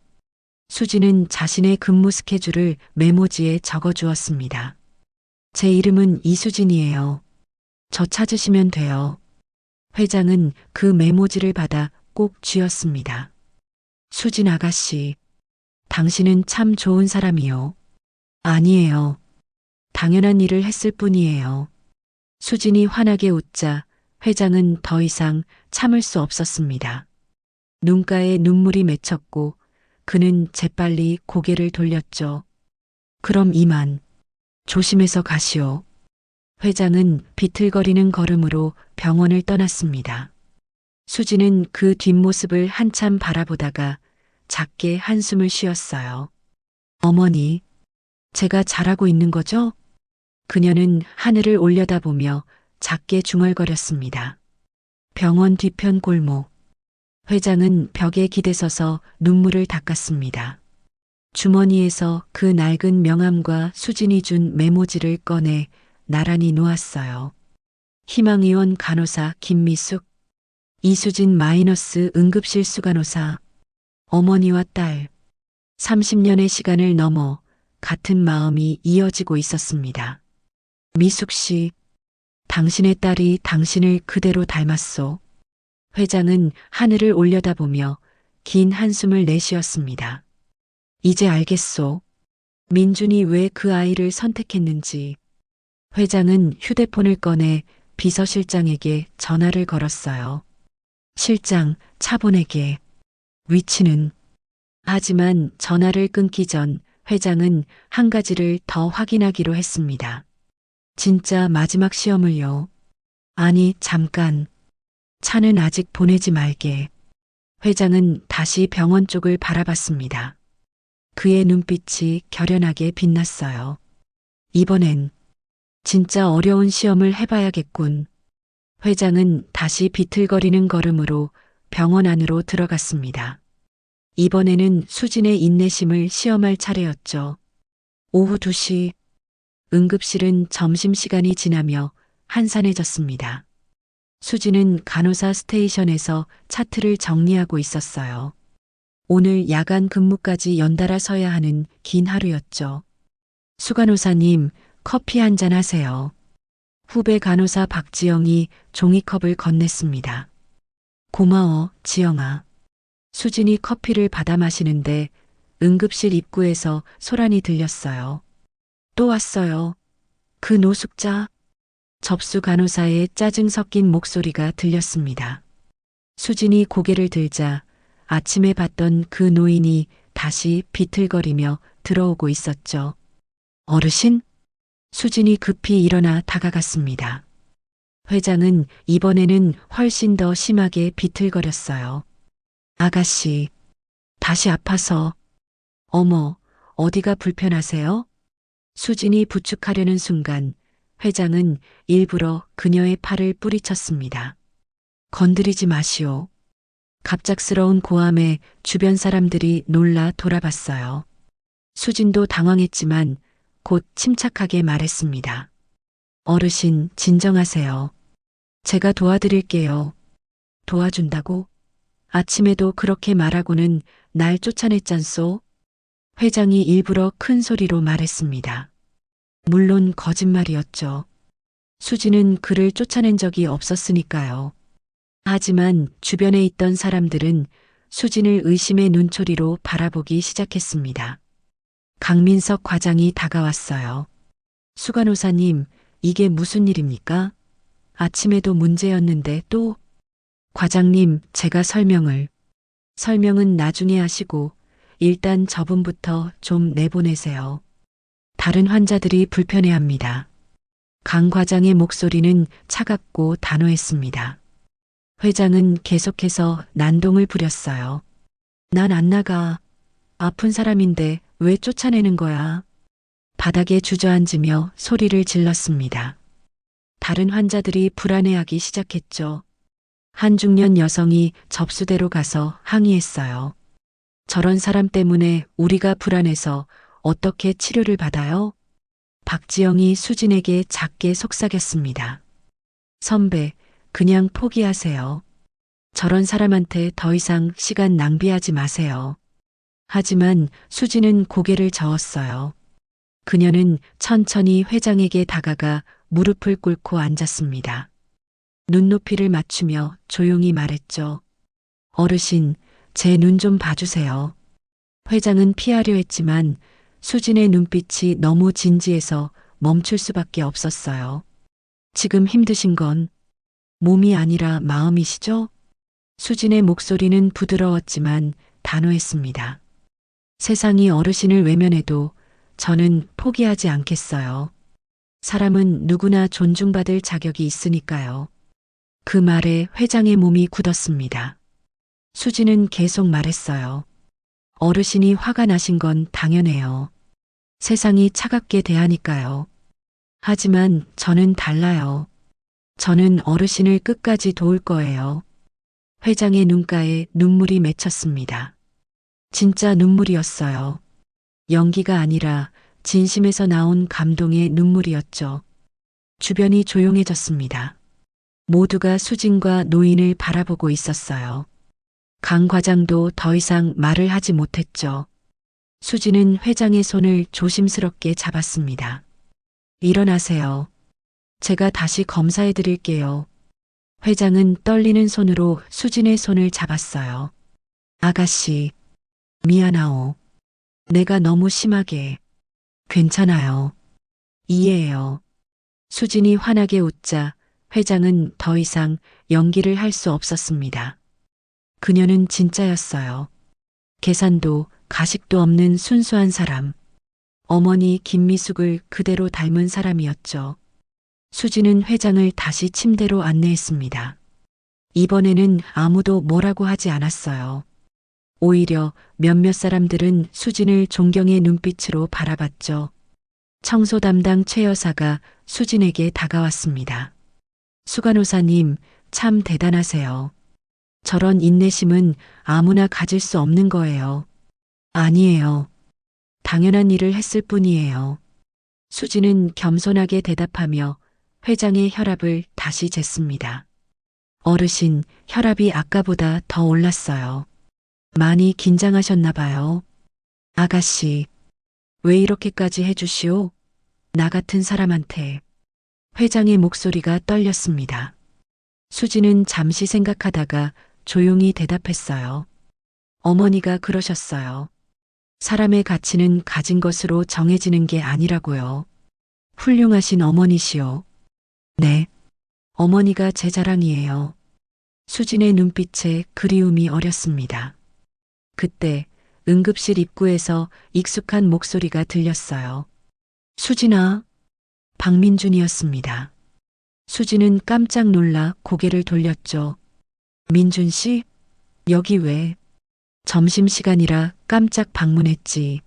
Speaker 2: 수지는 자신의 근무 스케줄을 메모지에 적어 주었습니다. 제 이름은 이수진이에요. 저 찾으시면 돼요. 회장은 그 메모지를 받아 꼭 쥐었습니다. 수진 아가씨, 당신은 참 좋은 사람이요. 아니에요. 당연한 일을 했을 뿐이에요. 수진이 환하게 웃자 회장은 더 이상 참을 수 없었습니다. 눈가에 눈물이 맺혔고 그는 재빨리 고개를 돌렸죠. 그럼 이만. 조심해서 가시오. 회장은 비틀거리는 걸음으로 병원을 떠났습니다. 수지는 그 뒷모습을 한참 바라보다가 작게 한숨을 쉬었어요. 어머니, 제가 잘하고 있는 거죠? 그녀는 하늘을 올려다보며 작게 중얼거렸습니다. 병원 뒤편 골목. 회장은 벽에 기대서서 눈물을 닦았습니다. 주머니에서 그 낡은 명함과 수진이 준 메모지를 꺼내 나란히 놓았어요. 희망의원 간호사 김미숙, 이수진 마이너스 응급실 수간호사, 어머니와 딸. 30년의 시간을 넘어 같은 마음이 이어지고 있었습니다. 미숙 씨, 당신의 딸이 당신을 그대로 닮았소. 회장은 하늘을 올려다보며 긴 한숨을 내쉬었습니다. 이제 알겠소. 민준이 왜 그 아이를 선택했는지. 회장은 휴대폰을 꺼내 비서실장에게 전화를 걸었어요. 실장, 차분하게. 위치는. 하지만 전화를 끊기 전 회장은 한 가지를 더 확인하기로 했습니다. 진짜 마지막 시험을요. 아니, 잠깐. 차는 아직 보내지 말게. 회장은 다시 병원 쪽을 바라봤습니다. 그의 눈빛이 결연하게 빛났어요. 이번엔 진짜 어려운 시험을 해봐야겠군. 회장은 다시 비틀거리는 걸음으로 병원 안으로 들어갔습니다. 이번에는 수진의 인내심을 시험할 차례였죠. 오후 2시, 응급실은 점심시간이 지나며 한산해졌습니다. 수진은 간호사 스테이션에서 차트를 정리하고 있었어요. 오늘 야간 근무까지 연달아 서야 하는 긴 하루였죠. 수간호사님, 커피 한잔 하세요. 후배 간호사 박지영이 종이컵을 건넸습니다. 고마워, 지영아. 수진이 커피를 받아 마시는데 응급실 입구에서 소란이 들렸어요. 또 왔어요. 그 노숙자. 접수 간호사의 짜증 섞인 목소리가 들렸습니다. 수진이 고개를 들자 아침에 봤던 그 노인이 다시 비틀거리며 들어오고 있었죠. 어르신? 수진이 급히 일어나 다가갔습니다. 회장은 이번에는 훨씬 더 심하게 비틀거렸어요. 아가씨, 다시 아파서. 어머, 어디가 불편하세요? 수진이 부축하려는 순간 회장은 일부러 그녀의 팔을 뿌리쳤습니다. 건드리지 마시오. 갑작스러운 고함에 주변 사람들이 놀라 돌아봤어요. 수진도 당황했지만 곧 침착하게 말했습니다. 어르신, 진정하세요. 제가 도와드릴게요. 도와준다고? 아침에도 그렇게 말하고는 날 쫓아냈잖소? 회장이 일부러 큰 소리로 말했습니다. 물론 거짓말이었죠. 수지는 그를 쫓아낸 적이 없었으니까요. 하지만 주변에 있던 사람들은 수진을 의심의 눈초리로 바라보기 시작했습니다. 강민석 과장이 다가왔어요. 수간호사님, 이게 무슨 일입니까? 아침에도 문제였는데 또? 과장님, 제가 설명은 나중에 하시고 일단 저분부터 좀 내보내세요. 다른 환자들이 불편해합니다. 강 과장의 목소리는 차갑고 단호했습니다. 회장은 계속해서 난동을 부렸어요. 난 안 나가. 아픈 사람인데 왜 쫓아내는 거야? 바닥에 주저앉으며 소리를 질렀습니다. 다른 환자들이 불안해하기 시작했죠. 한 중년 여성이 접수대로 가서 항의했어요. 저런 사람 때문에 우리가 불안해서 어떻게 치료를 받아요? 박지영이 수진에게 작게 속삭였습니다. 선배, 그냥 포기하세요. 저런 사람한테 더 이상 시간 낭비하지 마세요. 하지만 수진은 고개를 저었어요. 그녀는 천천히 회장에게 다가가 무릎을 꿇고 앉았습니다. 눈높이를 맞추며 조용히 말했죠. 어르신, 제 눈 좀 봐주세요. 회장은 피하려 했지만 수진의 눈빛이 너무 진지해서 멈출 수밖에 없었어요. 지금 힘드신 건 몸이 아니라 마음이시죠? 수진의 목소리는 부드러웠지만 단호했습니다. 세상이 어르신을 외면해도 저는 포기하지 않겠어요. 사람은 누구나 존중받을 자격이 있으니까요. 그 말에 회장의 몸이 굳었습니다. 수진은 계속 말했어요. 어르신이 화가 나신 건 당연해요. 세상이 차갑게 대하니까요. 하지만 저는 달라요. 저는 어르신을 끝까지 도울 거예요. 회장의 눈가에 눈물이 맺혔습니다. 진짜 눈물이었어요. 연기가 아니라 진심에서 나온 감동의 눈물이었죠. 주변이 조용해졌습니다. 모두가 수진과 노인을 바라보고 있었어요. 강 과장도 더 이상 말을 하지 못했죠. 수진은 회장의 손을 조심스럽게 잡았습니다. 일어나세요. 제가 다시 검사해 드릴게요. 회장은 떨리는 손으로 수진의 손을 잡았어요. 아가씨, 미안하오. 내가 너무 심하게. 괜찮아요. 이해해요. 수진이 환하게 웃자 회장은 더 이상 연기를 할 수 없었습니다. 그녀는 진짜였어요. 계산도 가식도 없는 순수한 사람. 어머니 김미숙을 그대로 닮은 사람이었죠. 수진은 회장을 다시 침대로 안내했습니다. 이번에는 아무도 뭐라고 하지 않았어요. 오히려 몇몇 사람들은 수진을 존경의 눈빛으로 바라봤죠. 청소 담당 최 여사가 수진에게 다가왔습니다. 수간호사님, 참 대단하세요. 저런 인내심은 아무나 가질 수 없는 거예요. 아니에요. 당연한 일을 했을 뿐이에요. 수진은 겸손하게 대답하며 회장의 혈압을 다시 쟀습니다. 어르신, 혈압이 아까보다 더 올랐어요. 많이 긴장하셨나 봐요. 아가씨, 왜 이렇게까지 해주시오? 나 같은 사람한테. 회장의 목소리가 떨렸습니다. 수진은 잠시 생각하다가 조용히 대답했어요. 어머니가 그러셨어요. 사람의 가치는 가진 것으로 정해지는 게 아니라고요. 훌륭하신 어머니시오. 네. 어머니가 제 자랑이에요. 수진의 눈빛에 그리움이 어렸습니다. 그때 응급실 입구에서 익숙한 목소리가 들렸어요. 수진아. 박민준이었습니다. 수진은 깜짝 놀라 고개를 돌렸죠. 민준 씨? 여기 왜? 점심시간이라 깜짝 방문했지.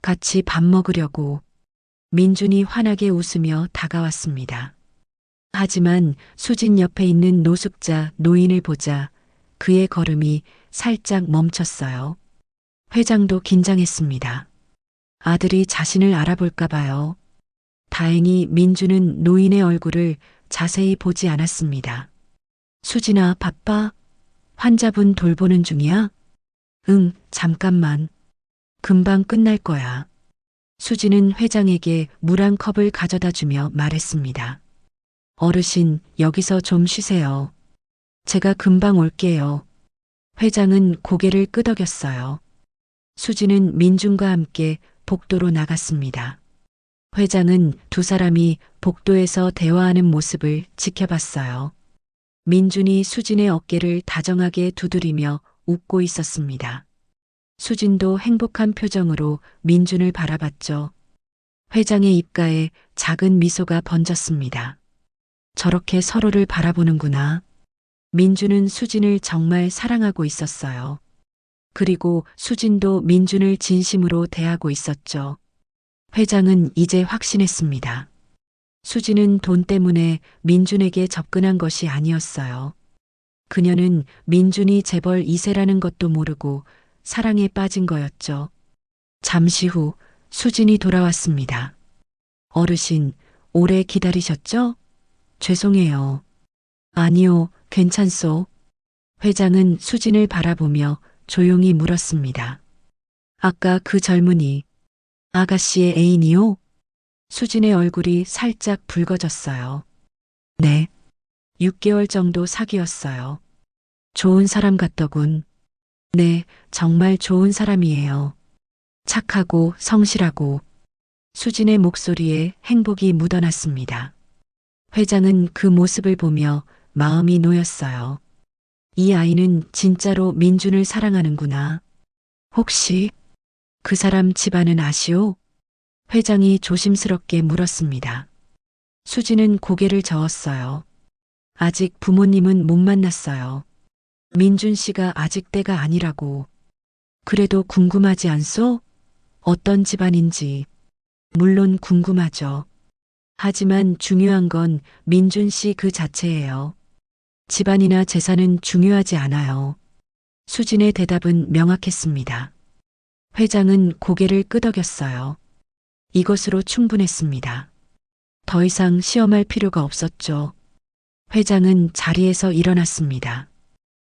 Speaker 2: 같이 밥 먹으려고. 민준이 환하게 웃으며 다가왔습니다. 하지만 수진 옆에 있는 노숙자 노인을 보자 그의 걸음이 살짝 멈췄어요. 회장도 긴장했습니다. 아들이 자신을 알아볼까 봐요. 다행히 민준은 노인의 얼굴을 자세히 보지 않았습니다. 수진아, 바빠? 환자분 돌보는 중이야? 응, 잠깐만. 금방 끝날 거야. 수진은 회장에게 물 한 컵을 가져다 주며 말했습니다. 어르신, 여기서 좀 쉬세요. 제가 금방 올게요. 회장은 고개를 끄덕였어요. 수진은 민준과 함께 복도로 나갔습니다. 회장은 두 사람이 복도에서 대화하는 모습을 지켜봤어요. 민준이 수진의 어깨를 다정하게 두드리며 웃고 있었습니다. 수진도 행복한 표정으로 민준을 바라봤죠. 회장의 입가에 작은 미소가 번졌습니다. 저렇게 서로를 바라보는구나. 민준은 수진을 정말 사랑하고 있었어요. 그리고 수진도 민준을 진심으로 대하고 있었죠. 회장은 이제 확신했습니다. 수지는 돈 때문에 민준에게 접근한 것이 아니었어요. 그녀는 민준이 재벌 2세라는 것도 모르고 사랑에 빠진 거였죠. 잠시 후 수진이 돌아왔습니다. 어르신, 오래 기다리셨죠? 죄송해요. 아니요, 괜찮소. 회장은 수진을 바라보며 조용히 물었습니다. 아까 그 젊은이, 아가씨의 애인이요? 수진의 얼굴이 살짝 붉어졌어요. 네. 6개월 정도 사귀었어요. 좋은 사람 같더군. 네, 정말 좋은 사람이에요. 착하고 성실하고. 수진의 목소리에 행복이 묻어났습니다. 회장은 그 모습을 보며 마음이 놓였어요. 이 아이는 진짜로 민준을 사랑하는구나. 혹시 그 사람 집안은 아시오? 회장이 조심스럽게 물었습니다. 수진은 고개를 저었어요. 아직 부모님은 못 만났어요. 민준 씨가 아직 때가 아니라고. 그래도 궁금하지 않소? 어떤 집안인지. 물론 궁금하죠. 하지만 중요한 건 민준 씨 그 자체예요. 집안이나 재산은 중요하지 않아요. 수진의 대답은 명확했습니다. 회장은 고개를 끄덕였어요. 이것으로 충분했습니다. 더 이상 시험할 필요가 없었죠. 회장은 자리에서 일어났습니다.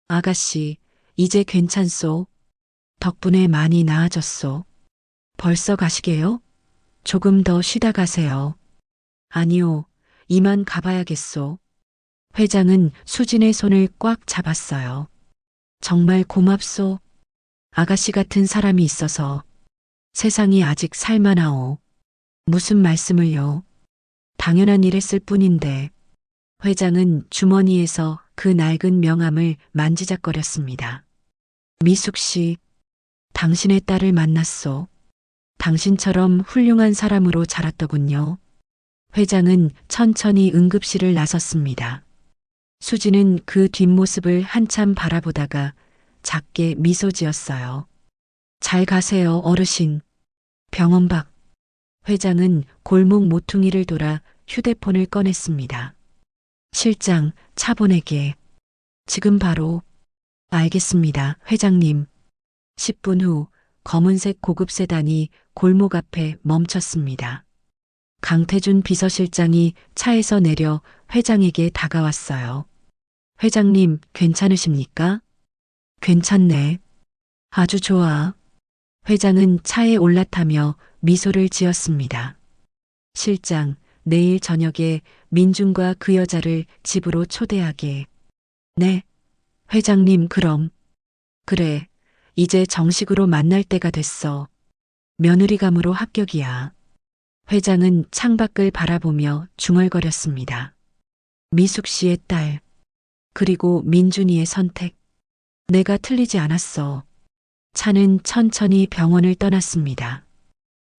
Speaker 2: 아가씨, 이제 괜찮소? 덕분에 많이 나아졌소. 벌써 가시게요? 조금 더 쉬다 가세요. 아니요, 이만 가봐야겠소. 회장은 수진의 손을 꽉 잡았어요. 정말 고맙소. 아가씨 같은 사람이 있어서 세상이 아직 살만하오. 무슨 말씀을요? 당연한 일했을 뿐인데. 회장은 주머니에서 그 낡은 명함을 만지작거렸습니다. 미숙 씨, 당신의 딸을 만났소. 당신처럼 훌륭한 사람으로 자랐더군요. 회장은 천천히 응급실을 나섰습니다. 수지는 그 뒷모습을 한참 바라보다가 작게 미소 지었어요. 잘 가세요, 어르신. 병원 밖. 회장은 골목 모퉁이를 돌아 휴대폰을 꺼냈습니다. 실장, 차 보내게. 지금 바로. 알겠습니다, 회장님. 10분 후 검은색 고급 세단이 골목 앞에 멈췄습니다. 강태준 비서실장이 차에서 내려 회장에게 다가왔어요. 회장님, 괜찮으십니까? 괜찮네. 아주 좋아. 회장은 차에 올라타며 미소를 지었습니다. 실장, 내일 저녁에 민준과 그 여자를 집으로 초대하게. 네. 회장님, 그럼. 그래. 이제 정식으로 만날 때가 됐어. 며느리감으로 합격이야. 회장은 창밖을 바라보며 중얼거렸습니다. 미숙 씨의 딸. 그리고 민준이의 선택. 내가 틀리지 않았어. 차는 천천히 병원을 떠났습니다.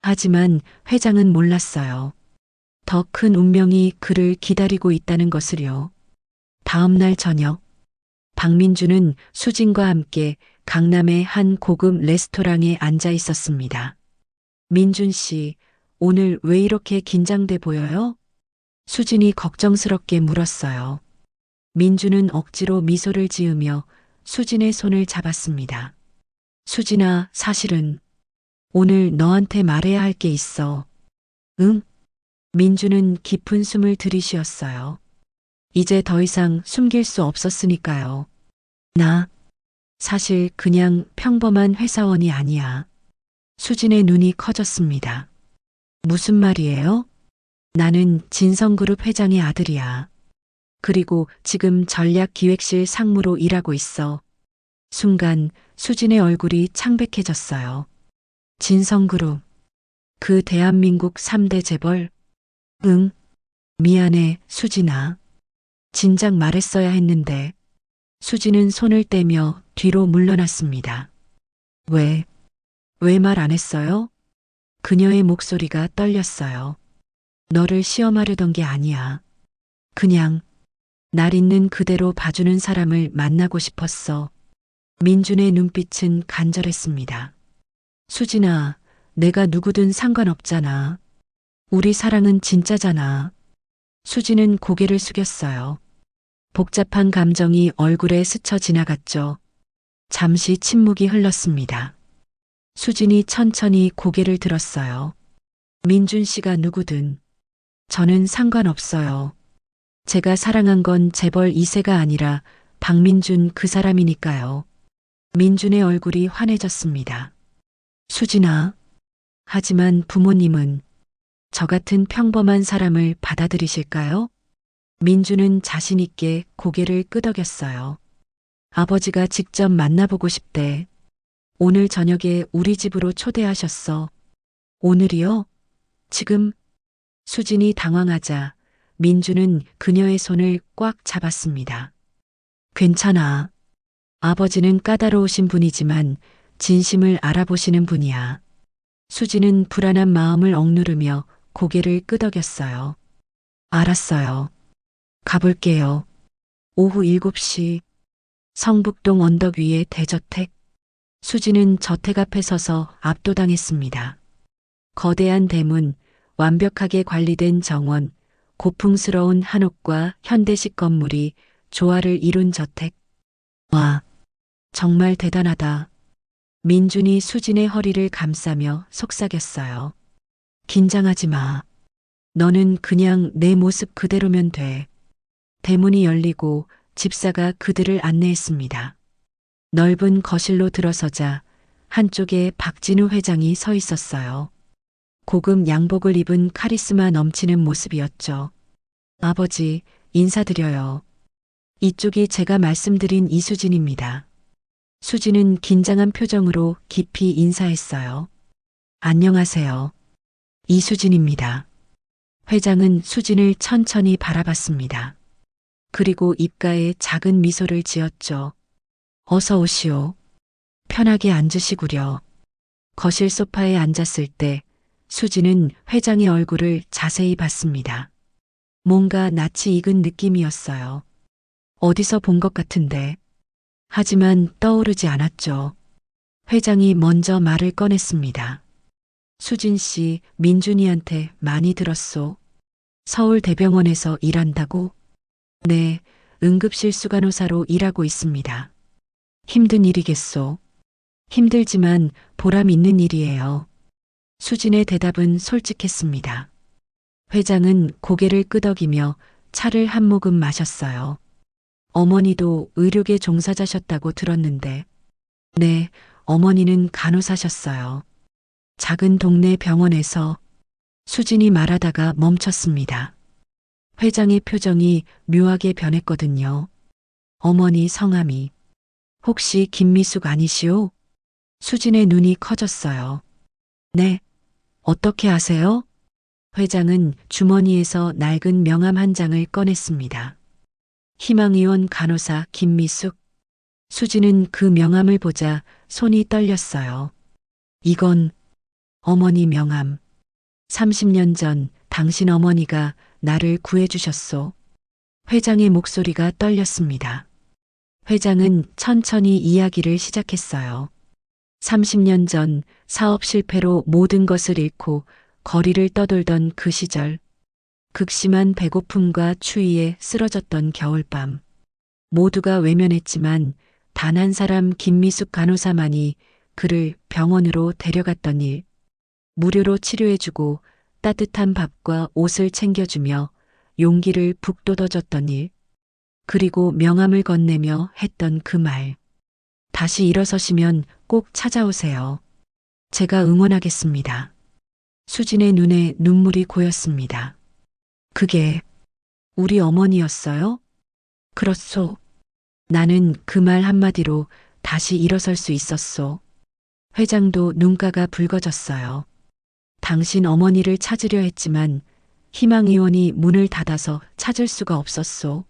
Speaker 2: 하지만 회장은 몰랐어요. 더 큰 운명이 그를 기다리고 있다는 것을요. 다음 날 저녁, 박민주는 수진과 함께 강남의 한 고급 레스토랑에 앉아 있었습니다. 민준 씨, 오늘 왜 이렇게 긴장돼 보여요? 수진이 걱정스럽게 물었어요. 민주는 억지로 미소를 지으며 수진의 손을 잡았습니다. 수진아, 사실은 오늘 너한테 말해야 할 게 있어. 응? 민주는 깊은 숨을 들이쉬었어요. 이제 더 이상 숨길 수 없었으니까요. 나 사실 그냥 평범한 회사원이 아니야. 수진의 눈이 커졌습니다. 무슨 말이에요? 나는 진성그룹 회장의 아들이야. 그리고 지금 전략기획실 상무로 일하고 있어. 순간 수진의 얼굴이 창백해졌어요. 진성그룹. 그 대한민국 3대 재벌? 응. 미안해, 수진아. 진작 말했어야 했는데. 수진은 손을 떼며 뒤로 물러났습니다. 왜 말 안 했어요? 그녀의 목소리가 떨렸어요. 너를 시험하려던 게 아니야. 그냥 날 있는 그대로 봐주는 사람을 만나고 싶었어. 민준의 눈빛은 간절했습니다. 수진아, 내가 누구든 상관없잖아. 우리 사랑은 진짜잖아. 수지는 고개를 숙였어요. 복잡한 감정이 얼굴에 스쳐 지나갔죠. 잠시 침묵이 흘렀습니다. 수진이 천천히 고개를 들었어요. 민준 씨가 누구든 저는 상관없어요. 제가 사랑한 건 재벌 2세가 아니라 박민준 그 사람이니까요. 민준의 얼굴이 환해졌습니다. 수진아. 하지만 부모님은 저 같은 평범한 사람을 받아들이실까요? 민준은 자신있게 고개를 끄덕였어요. 아버지가 직접 만나보고 싶대. 오늘 저녁에 우리 집으로 초대하셨어. 오늘이요? 지금? 수진이 당황하자 민준은 그녀의 손을 꽉 잡았습니다. 괜찮아. 아버지는 까다로우신 분이지만 진심을 알아보시는 분이야. 수진은 불안한 마음을 억누르며 고개를 끄덕였어요. 알았어요. 가볼게요. 오후 7시 성북동 언덕 위의 대저택. 수진은 저택 앞에 서서 압도당했습니다. 거대한 대문, 완벽하게 관리된 정원, 고풍스러운 한옥과 현대식 건물이 조화를 이룬 저택. 와, 정말 대단하다. 민준이 수진의 허리를 감싸며 속삭였어요. 긴장하지 마. 너는 그냥 내 모습 그대로면 돼. 대문이 열리고 집사가 그들을 안내했습니다. 넓은 거실로 들어서자 한쪽에 박진우 회장이 서 있었어요. 고급 양복을 입은 카리스마 넘치는 모습이었죠. 아버지, 인사드려요. 이쪽이 제가 말씀드린 이수진입니다. 수진은 긴장한 표정으로 깊이 인사했어요. 안녕하세요. 이수진입니다. 회장은 수진을 천천히 바라봤습니다. 그리고 입가에 작은 미소를 지었죠. 어서 오시오. 편하게 앉으시구려. 거실 소파에 앉았을 때 수진은 회장의 얼굴을 자세히 봤습니다. 뭔가 낯이 익은 느낌이었어요. 어디서 본 것 같은데. 하지만 떠오르지 않았죠. 회장이 먼저 말을 꺼냈습니다. 수진 씨, 민준이한테 많이 들었소. 서울대병원에서 일한다고? 네, 응급실 수간호사로 일하고 있습니다. 힘든 일이겠소. 힘들지만 보람 있는 일이에요. 수진의 대답은 솔직했습니다. 회장은 고개를 끄덕이며 차를 한 모금 마셨어요. 어머니도 의료계 종사자셨다고 들었는데. 네, 어머니는 간호사셨어요. 작은 동네 병원에서. 수진이 말하다가 멈췄습니다. 회장의 표정이 묘하게 변했거든요. 어머니 성함이 혹시 김미숙 아니시오? 수진의 눈이 커졌어요. 네, 어떻게 아세요? 회장은 주머니에서 낡은 명함 한 장을 꺼냈습니다. 희망의원 간호사 김미숙. 수진은 그 명함을 보자 손이 떨렸어요. 이건 어머니 명함. 30년 전 당신 어머니가 나를 구해주셨소. 회장의 목소리가 떨렸습니다. 회장은 천천히 이야기를 시작했어요. 30년 전 사업 실패로 모든 것을 잃고 거리를 떠돌던 그 시절. 극심한 배고픔과 추위에 쓰러졌던 겨울밤. 모두가 외면했지만 단 한 사람 김미숙 간호사만이 그를 병원으로 데려갔던 일. 무료로 치료해주고 따뜻한 밥과 옷을 챙겨주며 용기를 북돋워줬던 일. 그리고 명함을 건네며 했던 그 말. 다시 일어서시면 꼭 찾아오세요. 제가 응원하겠습니다. 수진의 눈에 눈물이 고였습니다. 그게 우리 어머니였어요? 그렇소. 나는 그 말 한마디로 다시 일어설 수 있었소. 회장도 눈가가 붉어졌어요. 당신 어머니를 찾으려 했지만 희망의원이 문을 닫아서 찾을 수가 없었소.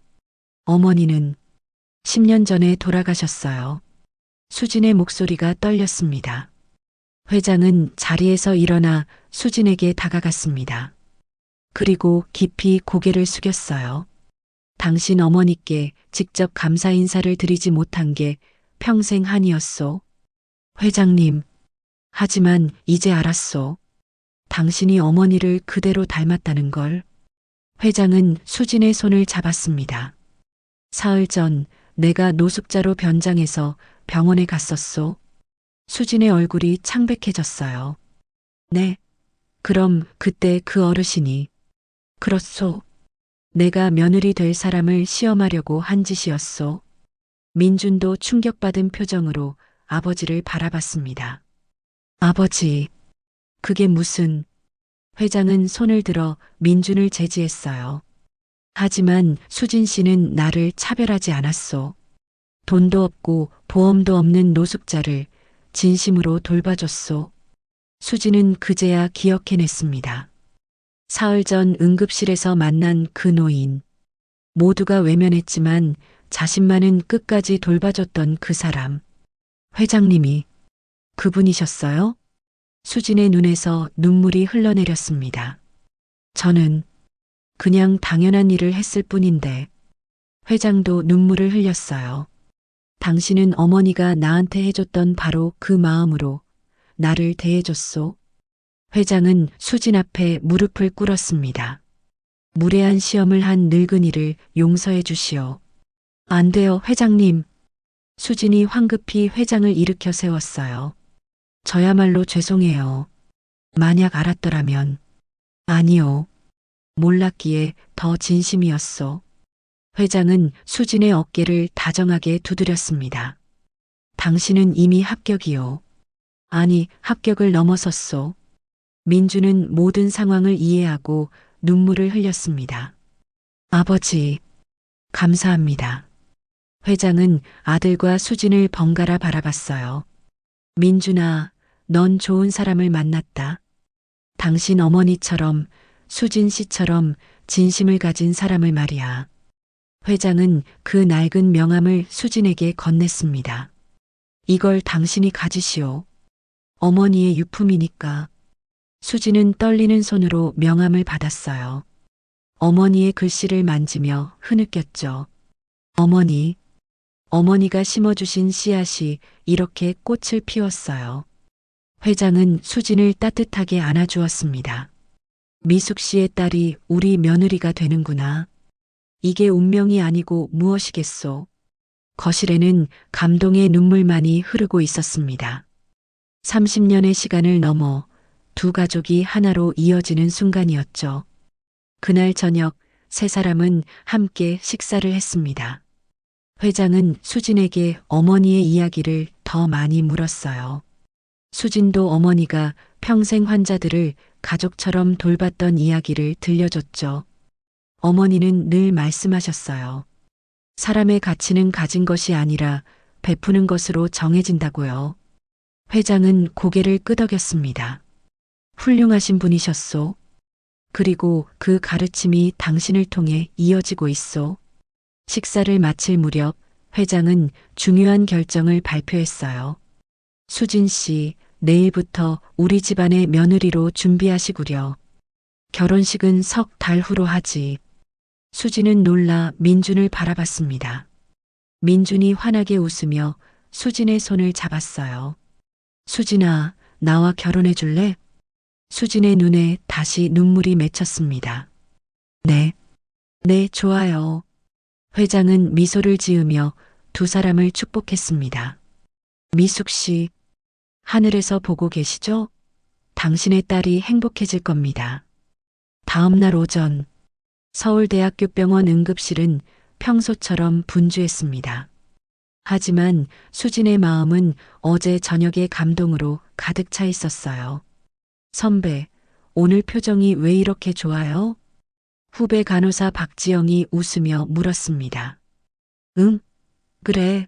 Speaker 2: 어머니는 10년 전에 돌아가셨어요. 수진의 목소리가 떨렸습니다. 회장은 자리에서 일어나 수진에게 다가갔습니다. 그리고 깊이 고개를 숙였어요. 당신 어머니께 직접 감사 인사를 드리지 못한 게 평생 한이었소. 회장님, 하지만 이제 알았소. 당신이 어머니를 그대로 닮았다는 걸. 회장은 수진의 손을 잡았습니다. 사흘 전 내가 노숙자로 변장해서 병원에 갔었소. 수진의 얼굴이 창백해졌어요. 네. 그럼 그때 그 어르신이. 그렇소. 내가 며느리 될 사람을 시험하려고 한 짓이었소. 민준도 충격받은 표정으로 아버지를 바라봤습니다. 아버지, 그게 무슨... 회장은 손을 들어 민준을 제지했어요. 하지만 수진 씨는 나를 차별하지 않았소. 돈도 없고 보험도 없는 노숙자를 진심으로 돌봐줬소. 수진은 그제야 기억해냈습니다. 사흘 전 응급실에서 만난 그 노인. 모두가 외면했지만 자신만은 끝까지 돌봐줬던 그 사람. 회장님이 그분이셨어요? 수진의 눈에서 눈물이 흘러내렸습니다. 저는 그냥 당연한 일을 했을 뿐인데. 회장도 눈물을 흘렸어요. 당신은 어머니가 나한테 해줬던 바로 그 마음으로 나를 대해줬소. 회장은 수진 앞에 무릎을 꿇었습니다. 무례한 시험을 한 늙은이를 용서해 주시오. 안 돼요, 회장님. 수진이 황급히 회장을 일으켜 세웠어요. 저야말로 죄송해요. 만약 알았더라면. 아니요. 몰랐기에 더 진심이었소. 회장은 수진의 어깨를 다정하게 두드렸습니다. 당신은 이미 합격이요. 아니, 합격을 넘어섰소. 민주는 모든 상황을 이해하고 눈물을 흘렸습니다. 아버지, 감사합니다. 회장은 아들과 수진을 번갈아 바라봤어요. 민준아, 넌 좋은 사람을 만났다. 당신 어머니처럼 수진 씨처럼 진심을 가진 사람을 말이야. 회장은 그 낡은 명함을 수진에게 건넸습니다. 이걸 당신이 가지시오. 어머니의 유품이니까. 수진은 떨리는 손으로 명함을 받았어요. 어머니의 글씨를 만지며 흐느꼈죠. 어머니, 어머니가 심어주신 씨앗이 이렇게 꽃을 피웠어요. 회장은 수진을 따뜻하게 안아주었습니다. 미숙 씨의 딸이 우리 며느리가 되는구나. 이게 운명이 아니고 무엇이겠소. 거실에는 감동의 눈물만이 흐르고 있었습니다. 30년의 시간을 넘어 두 가족이 하나로 이어지는 순간이었죠. 그날 저녁 세 사람은 함께 식사를 했습니다. 회장은 수진에게 어머니의 이야기를 더 많이 물었어요. 수진도 어머니가 평생 환자들을 가족처럼 돌봤던 이야기를 들려줬죠. 어머니는 늘 말씀하셨어요. 사람의 가치는 가진 것이 아니라 베푸는 것으로 정해진다고요. 회장은 고개를 끄덕였습니다. 훌륭하신 분이셨소. 그리고 그 가르침이 당신을 통해 이어지고 있소. 식사를 마칠 무렵 회장은 중요한 결정을 발표했어요. 수진 씨, 내일부터 우리 집안의 며느리로 준비하시구려. 결혼식은 석 달 후로 하지. 수진은 놀라 민준을 바라봤습니다. 민준이 환하게 웃으며 수진의 손을 잡았어요. 수진아, 나와 결혼해 줄래? 수진의 눈에 다시 눈물이 맺혔습니다. 네. 네, 좋아요. 회장은 미소를 지으며 두 사람을 축복했습니다. 미숙 씨, 하늘에서 보고 계시죠? 당신의 딸이 행복해질 겁니다. 다음 날 오전, 서울대학교 병원 응급실은 평소처럼 분주했습니다. 하지만 수진의 마음은 어제 저녁의 감동으로 가득 차 있었어요. 선배, 오늘 표정이 왜 이렇게 좋아요? 후배 간호사 박지영이 웃으며 물었습니다. 응? 그래.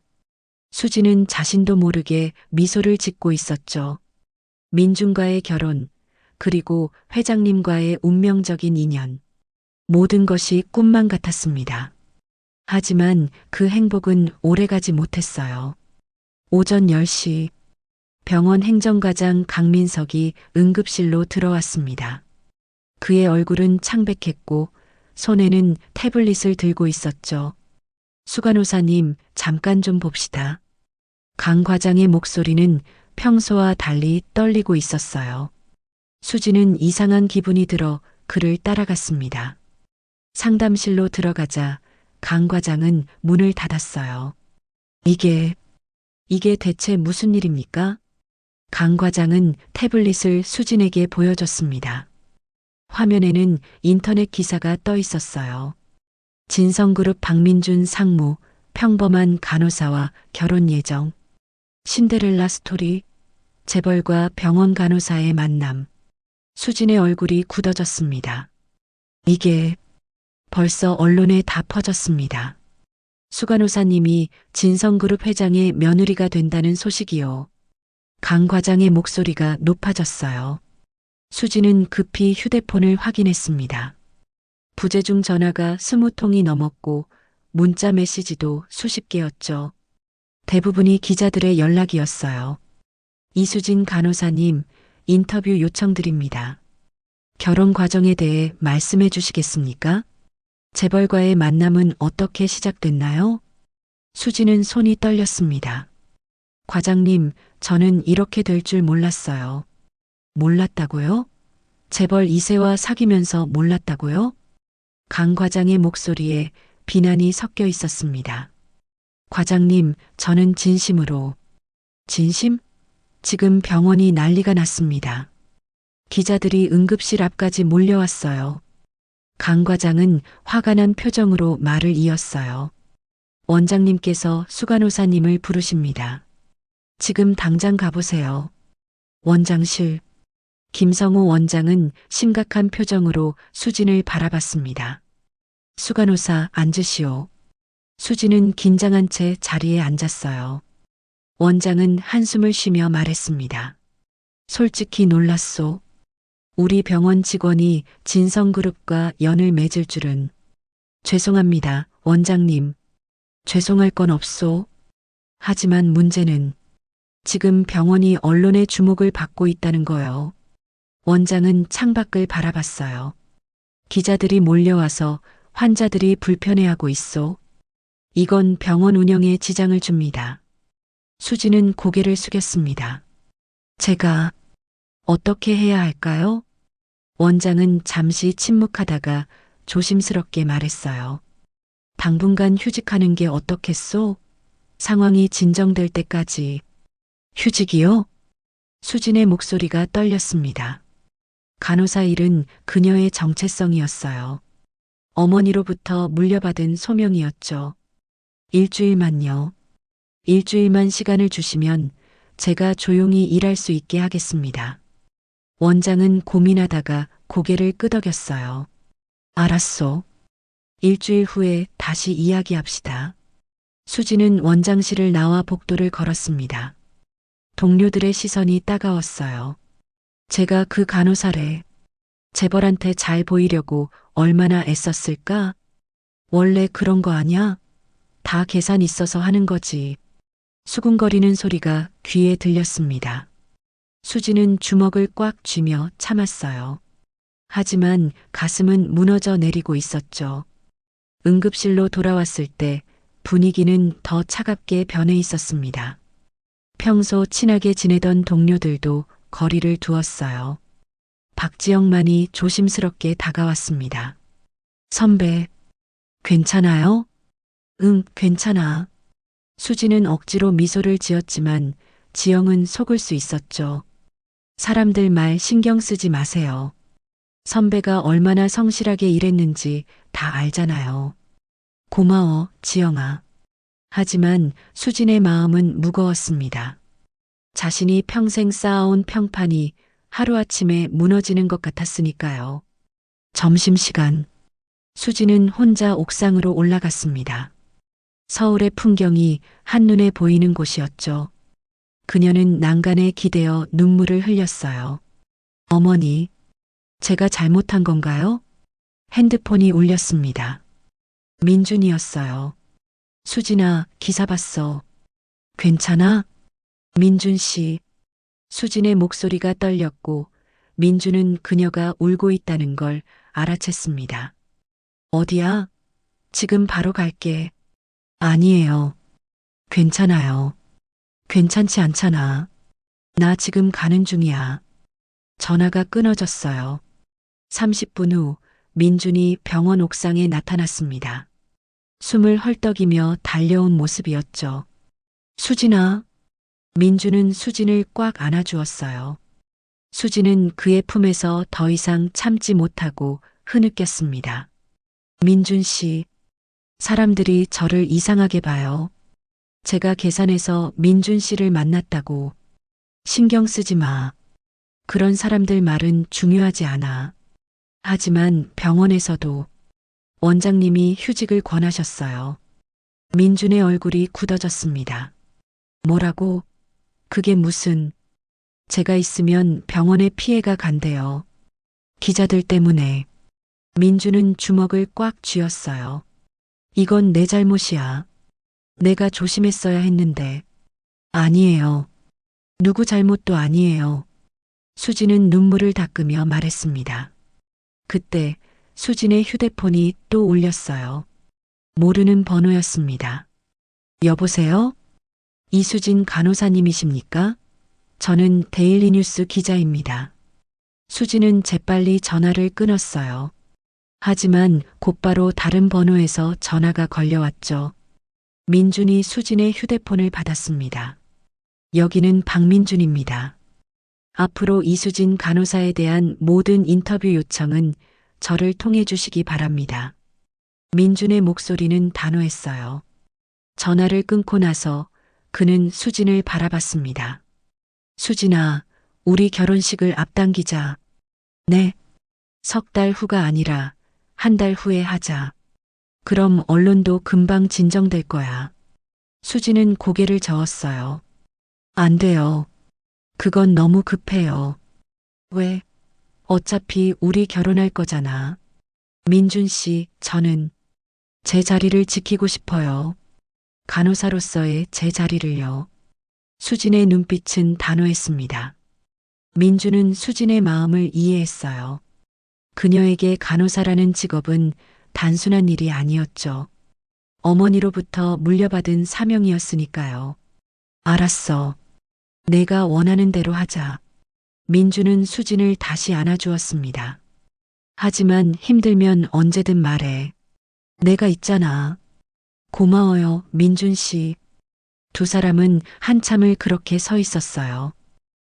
Speaker 2: 수진은 자신도 모르게 미소를 짓고 있었죠. 민준과의 결혼, 그리고 회장님과의 운명적인 인연. 모든 것이 꿈만 같았습니다. 하지만 그 행복은 오래가지 못했어요. 오전 10시, 병원 행정과장 강민석이 응급실로 들어왔습니다. 그의 얼굴은 창백했고 손에는 태블릿을 들고 있었죠. 수간호사님, 잠깐 좀 봅시다. 강 과장의 목소리는 평소와 달리 떨리고 있었어요. 수지는 이상한 기분이 들어 그를 따라갔습니다. 상담실로 들어가자 강 과장은 문을 닫았어요. 이게 대체 무슨 일입니까? 강 과장은 태블릿을 수진에게 보여줬습니다. 화면에는 인터넷 기사가 떠 있었어요. 진성그룹 박민준 상무, 평범한 간호사와 결혼 예정. 신데렐라 스토리, 재벌과 병원 간호사의 만남. 수진의 얼굴이 굳어졌습니다. 이게 벌써 언론에 다 퍼졌습니다. 수간호사님이 진성그룹 회장의 며느리가 된다는 소식이요. 강 과장의 목소리가 높아졌어요. 수진은 급히 휴대폰을 확인했습니다. 부재중 전화가 20통이 넘었고 문자 메시지도 수십 개였죠. 대부분이 기자들의 연락이었어요. 이수진 간호사님, 인터뷰 요청드립니다. 결혼 과정에 대해 말씀해 주시겠습니까? 재벌과의 만남은 어떻게 시작됐나요? 수진은 손이 떨렸습니다. 과장님, 저는 이렇게 될 줄 몰랐어요. 몰랐다고요? 재벌 2세와 사귀면서 몰랐다고요? 강 과장의 목소리에 비난이 섞여 있었습니다. 과장님, 저는 진심으로. 진심? 지금 병원이 난리가 났습니다. 기자들이 응급실 앞까지 몰려왔어요. 강 과장은 화가 난 표정으로 말을 이었어요. 원장님께서 수간호사님을 부르십니다. 지금 당장 가보세요. 원장실. 김성호 원장은 심각한 표정으로 수진을 바라봤습니다. 수간호사 앉으시오. 수진은 긴장한 채 자리에 앉았어요. 원장은 한숨을 쉬며 말했습니다. 솔직히 놀랐소. 우리 병원 직원이 진성그룹과 연을 맺을 줄은. 죄송합니다, 원장님. 죄송할 건 없소. 하지만 문제는 지금 병원이 언론의 주목을 받고 있다는 거요. 원장은 창밖을 바라봤어요. 기자들이 몰려와서 환자들이 불편해하고 있소. 이건 병원 운영에 지장을 줍니다. 수지는 고개를 숙였습니다. 제가 어떻게 해야 할까요? 원장은 잠시 침묵하다가 조심스럽게 말했어요. 당분간 휴직하는 게 어떻겠소? 상황이 진정될 때까지. 휴직이요? 수진의 목소리가 떨렸습니다. 간호사 일은 그녀의 정체성이었어요. 어머니로부터 물려받은 소명이었죠. 일주일만요. 일주일만 시간을 주시면 제가 조용히 일할 수 있게 하겠습니다. 원장은 고민하다가 고개를 끄덕였어요. 알았소. 일주일 후에 다시 이야기합시다. 수지는 원장실을 나와 복도를 걸었습니다. 동료들의 시선이 따가웠어요. 제가 그 간호사래. 재벌한테 잘 보이려고 얼마나 애썼을까? 원래 그런 거 아냐? 다 계산 있어서 하는 거지. 수군거리는 소리가 귀에 들렸습니다. 수지는 주먹을 꽉 쥐며 참았어요. 하지만 가슴은 무너져 내리고 있었죠. 응급실로 돌아왔을 때 분위기는 더 차갑게 변해 있었습니다. 평소 친하게 지내던 동료들도 거리를 두었어요. 박지영만이 조심스럽게 다가왔습니다. 선배, 괜찮아요? 응, 괜찮아. 수지는 억지로 미소를 지었지만 지영은 속을 수 있었죠. 사람들 말 신경 쓰지 마세요. 선배가 얼마나 성실하게 일했는지 다 알잖아요. 고마워, 지영아. 하지만 수진의 마음은 무거웠습니다. 자신이 평생 쌓아온 평판이 하루아침에 무너지는 것 같았으니까요. 점심시간. 수지는 혼자 옥상으로 올라갔습니다. 서울의 풍경이 한눈에 보이는 곳이었죠. 그녀는 난간에 기대어 눈물을 흘렸어요. 어머니, 제가 잘못한 건가요? 핸드폰이 울렸습니다. 민준이었어요. 수진아, 기사 봤어. 괜찮아? 민준 씨. 수진의 목소리가 떨렸고 민준은 그녀가 울고 있다는 걸 알아챘습니다. 어디야? 지금 바로 갈게. 아니에요. 괜찮아요. 괜찮지 않잖아. 나 지금 가는 중이야. 전화가 끊어졌어요. 30분 후 민준이 병원 옥상에 나타났습니다. 숨을 헐떡이며 달려온 모습이었죠. 수진아. 민준은 수진을 꽉 안아주었어요. 수진은 그의 품에서 더 이상 참지 못하고 흐느꼈습니다. 민준 씨, 사람들이 저를 이상하게 봐요. 제가 계산해서 민준 씨를 만났다고. 신경 쓰지 마. 그런 사람들 말은 중요하지 않아. 하지만 병원에서도 원장님이 휴직을 권하셨어요. 민준의 얼굴이 굳어졌습니다. 뭐라고? 그게 무슨... 제가 있으면 병원에 피해가 간대요. 기자들 때문에. 민준은 주먹을 꽉 쥐었어요. 이건 내 잘못이야. 내가 조심했어야 했는데. 아니에요. 누구 잘못도 아니에요. 수진은 눈물을 닦으며 말했습니다. 그때 수진의 휴대폰이 또 울렸어요. 모르는 번호였습니다. 여보세요? 이수진 간호사님이십니까? 저는 데일리뉴스 기자입니다. 수진은 재빨리 전화를 끊었어요. 하지만 곧바로 다른 번호에서 전화가 걸려왔죠. 민준이 수진의 휴대폰을 받았습니다. 여기는 박민준입니다. 앞으로 이수진 간호사에 대한 모든 인터뷰 요청은 저를 통해 주시기 바랍니다. 민준의 목소리는 단호했어요. 전화를 끊고 나서 그는 수진을 바라봤습니다. 수진아, 우리 결혼식을 앞당기자. 네. 석 달 후가 아니라 한 달 후에 하자. 그럼 언론도 금방 진정될 거야. 수진은 고개를 저었어요. 안 돼요. 그건 너무 급해요. 왜? 어차피 우리 결혼할 거잖아. 민준 씨, 저는 제 자리를 지키고 싶어요. 간호사로서의 제 자리를요. 수진의 눈빛은 단호했습니다. 민준은 수진의 마음을 이해했어요. 그녀에게 간호사라는 직업은 단순한 일이 아니었죠. 어머니로부터 물려받은 사명이었으니까요. 알았어. 내가 원하는 대로 하자. 민준은 수진을 다시 안아주었습니다. 하지만 힘들면 언제든 말해. 내가 있잖아. 고마워요, 민준 씨. 두 사람은 한참을 그렇게 서 있었어요.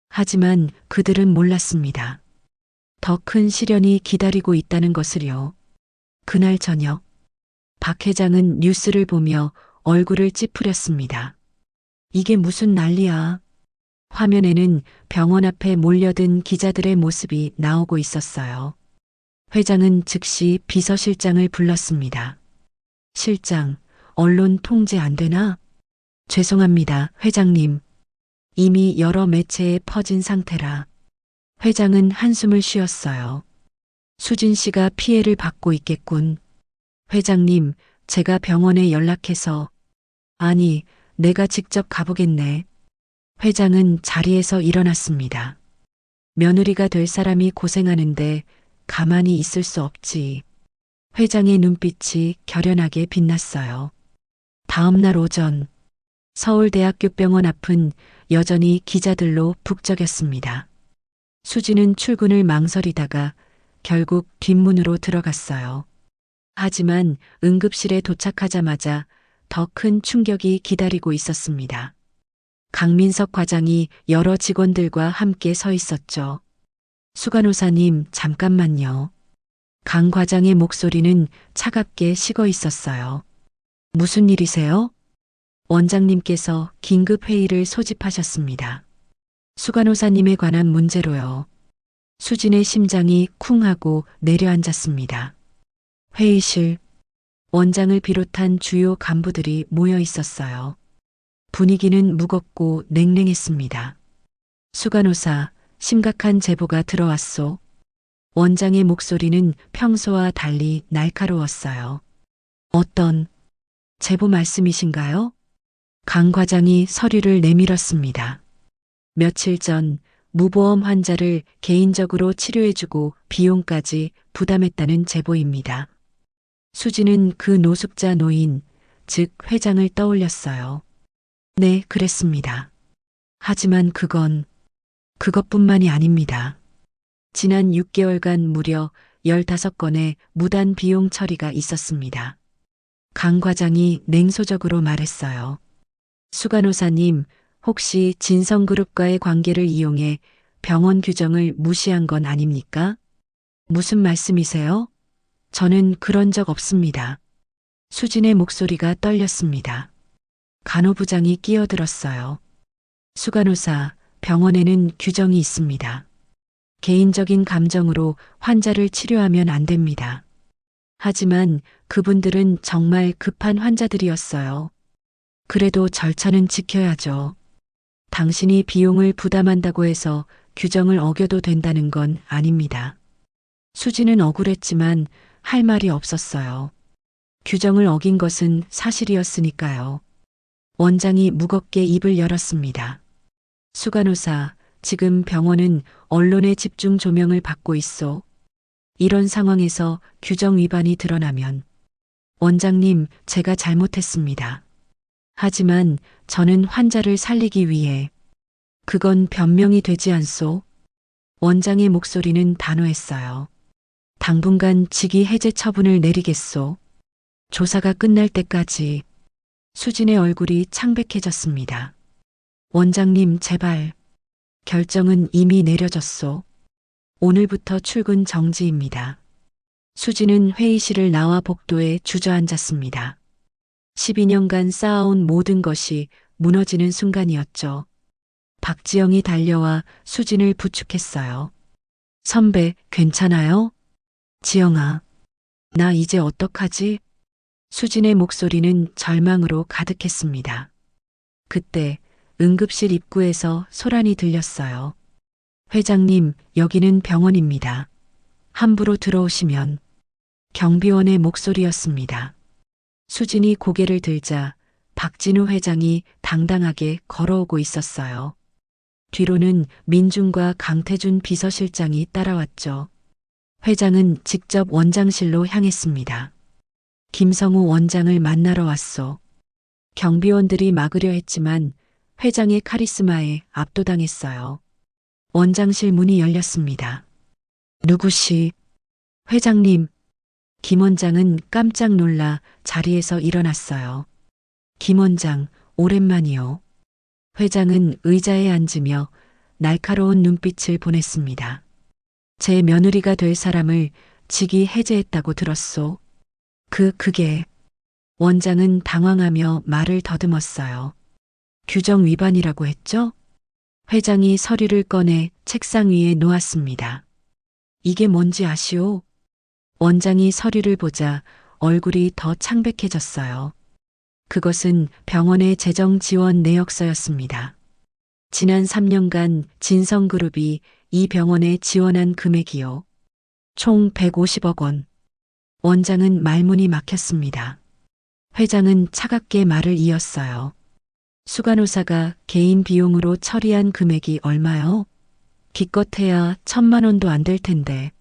Speaker 2: 하지만 그들은 몰랐습니다. 더 큰 시련이 기다리고 있다는 것을요. 그날 저녁, 박 회장은 뉴스를 보며 얼굴을 찌푸렸습니다. 이게 무슨 난리야. 화면에는 병원 앞에 몰려든 기자들의 모습이 나오고 있었어요. 회장은 즉시 비서실장을 불렀습니다. 실장, 언론 통제 안 되나? 죄송합니다, 회장님. 이미 여러 매체에 퍼진 상태라. 회장은 한숨을 쉬었어요. 수진 씨가 피해를 받고 있겠군. 회장님, 제가 병원에 연락해서... 아니, 내가 직접 가보겠네. 회장은 자리에서 일어났습니다. 며느리가 될 사람이 고생하는데 가만히 있을 수 없지. 회장의 눈빛이 결연하게 빛났어요. 다음 날 오전, 서울대학교병원 앞은 여전히 기자들로 북적였습니다. 수진은 출근을 망설이다가 결국 뒷문으로 들어갔어요. 하지만 응급실에 도착하자마자 더 큰 충격이 기다리고 있었습니다. 강민석 과장이 여러 직원들과 함께 서 있었죠. 수간호사님, 잠깐만요. 강 과장의 목소리는 차갑게 식어 있었어요. 무슨 일이세요? 원장님께서 긴급 회의를 소집하셨습니다. 수간호사님에 관한 문제로요. 수진의 심장이 쿵 하고 내려앉았습니다. 회의실, 원장을 비롯한 주요 간부들이 모여 있었어요. 분위기는 무겁고 냉랭했습니다. 수간호사, 심각한 제보가 들어왔소. 원장의 목소리는 평소와 달리 날카로웠어요. 어떤 제보 말씀이신가요? 강 과장이 서류를 내밀었습니다. 며칠 전 무보험 환자를 개인적으로 치료해주고 비용까지 부담했다는 제보입니다. 수진은 그 노숙자 노인, 즉 회장을 떠올렸어요. 네, 그랬습니다. 하지만 그건 그것뿐만이 아닙니다. 지난 6개월간 무려 15건의 무단 비용 처리가 있었습니다. 강 과장이 냉소적으로 말했어요. 수간호사님, 혹시 진성그룹과의 관계를 이용해 병원 규정을 무시한 건 아닙니까? 무슨 말씀이세요? 저는 그런 적 없습니다. 수진의 목소리가 떨렸습니다. 간호부장이 끼어들었어요. 수간호사, 병원에는 규정이 있습니다. 개인적인 감정으로 환자를 치료하면 안 됩니다. 하지만 그분들은 정말 급한 환자들이었어요. 그래도 절차는 지켜야죠. 당신이 비용을 부담한다고 해서 규정을 어겨도 된다는 건 아닙니다. 수지는 억울했지만 할 말이 없었어요. 규정을 어긴 것은 사실이었으니까요. 원장이 무겁게 입을 열었습니다. 수간호사, 지금 병원은 언론의 집중 조명을 받고 있어. 이런 상황에서 규정 위반이 드러나면 원장님, 제가 잘못했습니다. 하지만 저는 환자를 살리기 위해 그건 변명이 되지 않소. 원장의 목소리는 단호했어요. 당분간 직위 해제 처분을 내리겠소. 조사가 끝날 때까지. 수진의 얼굴이 창백해졌습니다. 원장님, 제발. 결정은 이미 내려졌소. 오늘부터 출근 정지입니다. 수진은 회의실을 나와 복도에 주저앉았습니다. 12년간 쌓아온 모든 것이 무너지는 순간이었죠. 박지영이 달려와 수진을 부축했어요. 선배, 괜찮아요? 지영아, 나 이제 어떡하지? 수진의 목소리는 절망으로 가득했습니다. 그때 응급실 입구에서 소란이 들렸어요. 회장님, 여기는 병원입니다. 함부로 들어오시면. 경비원의 목소리였습니다. 수진이 고개를 들자 박진우 회장이 당당하게 걸어오고 있었어요. 뒤로는 민준과 강태준 비서실장이 따라왔죠. 회장은 직접 원장실로 향했습니다. 김성우 원장을 만나러 왔소. 경비원들이 막으려 했지만 회장의 카리스마에 압도당했어요. 원장실 문이 열렸습니다. 누구시? 회장님. 김 원장은 깜짝 놀라 자리에서 일어났어요. 김 원장, 오랜만이요. 회장은 의자에 앉으며 날카로운 눈빛을 보냈습니다. 제 며느리가 될 사람을 직위 해제했다고 들었소. 그게. 원장은 당황하며 말을 더듬었어요. 규정 위반이라고 했죠? 회장이 서류를 꺼내 책상 위에 놓았습니다. 이게 뭔지 아시오? 원장이 서류를 보자 얼굴이 더 창백해졌어요. 그것은 병원의 재정 지원 내역서였습니다. 지난 3년간 진성그룹이 이 병원에 지원한 금액이요. 총 150억 원. 원장은 말문이 막혔습니다. 회장은 차갑게 말을 이었어요. 수간호사가 개인 비용으로 처리한 금액이 얼마요? 기껏해야 1,000만 원도 안 될 텐데.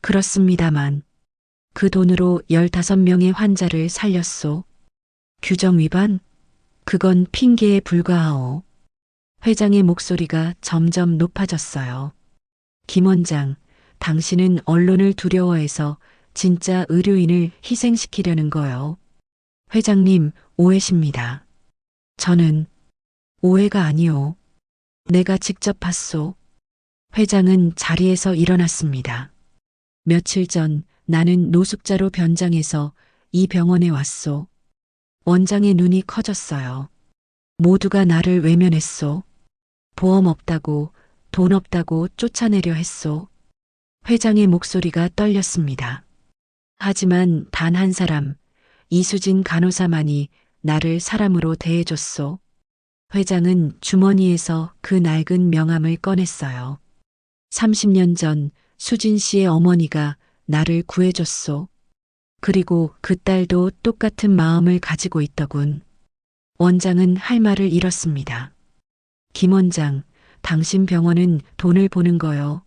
Speaker 2: 그렇습니다만. 그 돈으로 15명의 환자를 살렸소. 규정 위반? 그건 핑계에 불과하오. 회장의 목소리가 점점 높아졌어요. 김 원장, 당신은 언론을 두려워해서 진짜 의료인을 희생시키려는 거요. 회장님, 오해십니다. 저는 오해가 아니오. 내가 직접 봤소. 회장은 자리에서 일어났습니다. 며칠 전 나는 노숙자로 변장해서 이 병원에 왔소. 원장의 눈이 커졌어요. 모두가 나를 외면했소. 보험 없다고, 돈 없다고 쫓아내려 했소. 회장의 목소리가 떨렸습니다. 하지만 단 한 사람, 이수진 간호사만이 나를 사람으로 대해줬소. 회장은 주머니에서 그 낡은 명함을 꺼냈어요. 30년 전 수진 씨의 어머니가 나를 구해줬소. 그리고 그 딸도 똑같은 마음을 가지고 있더군. 원장은 할 말을 잃었습니다. 김 원장, 당신 병원은 돈을 보는 거요?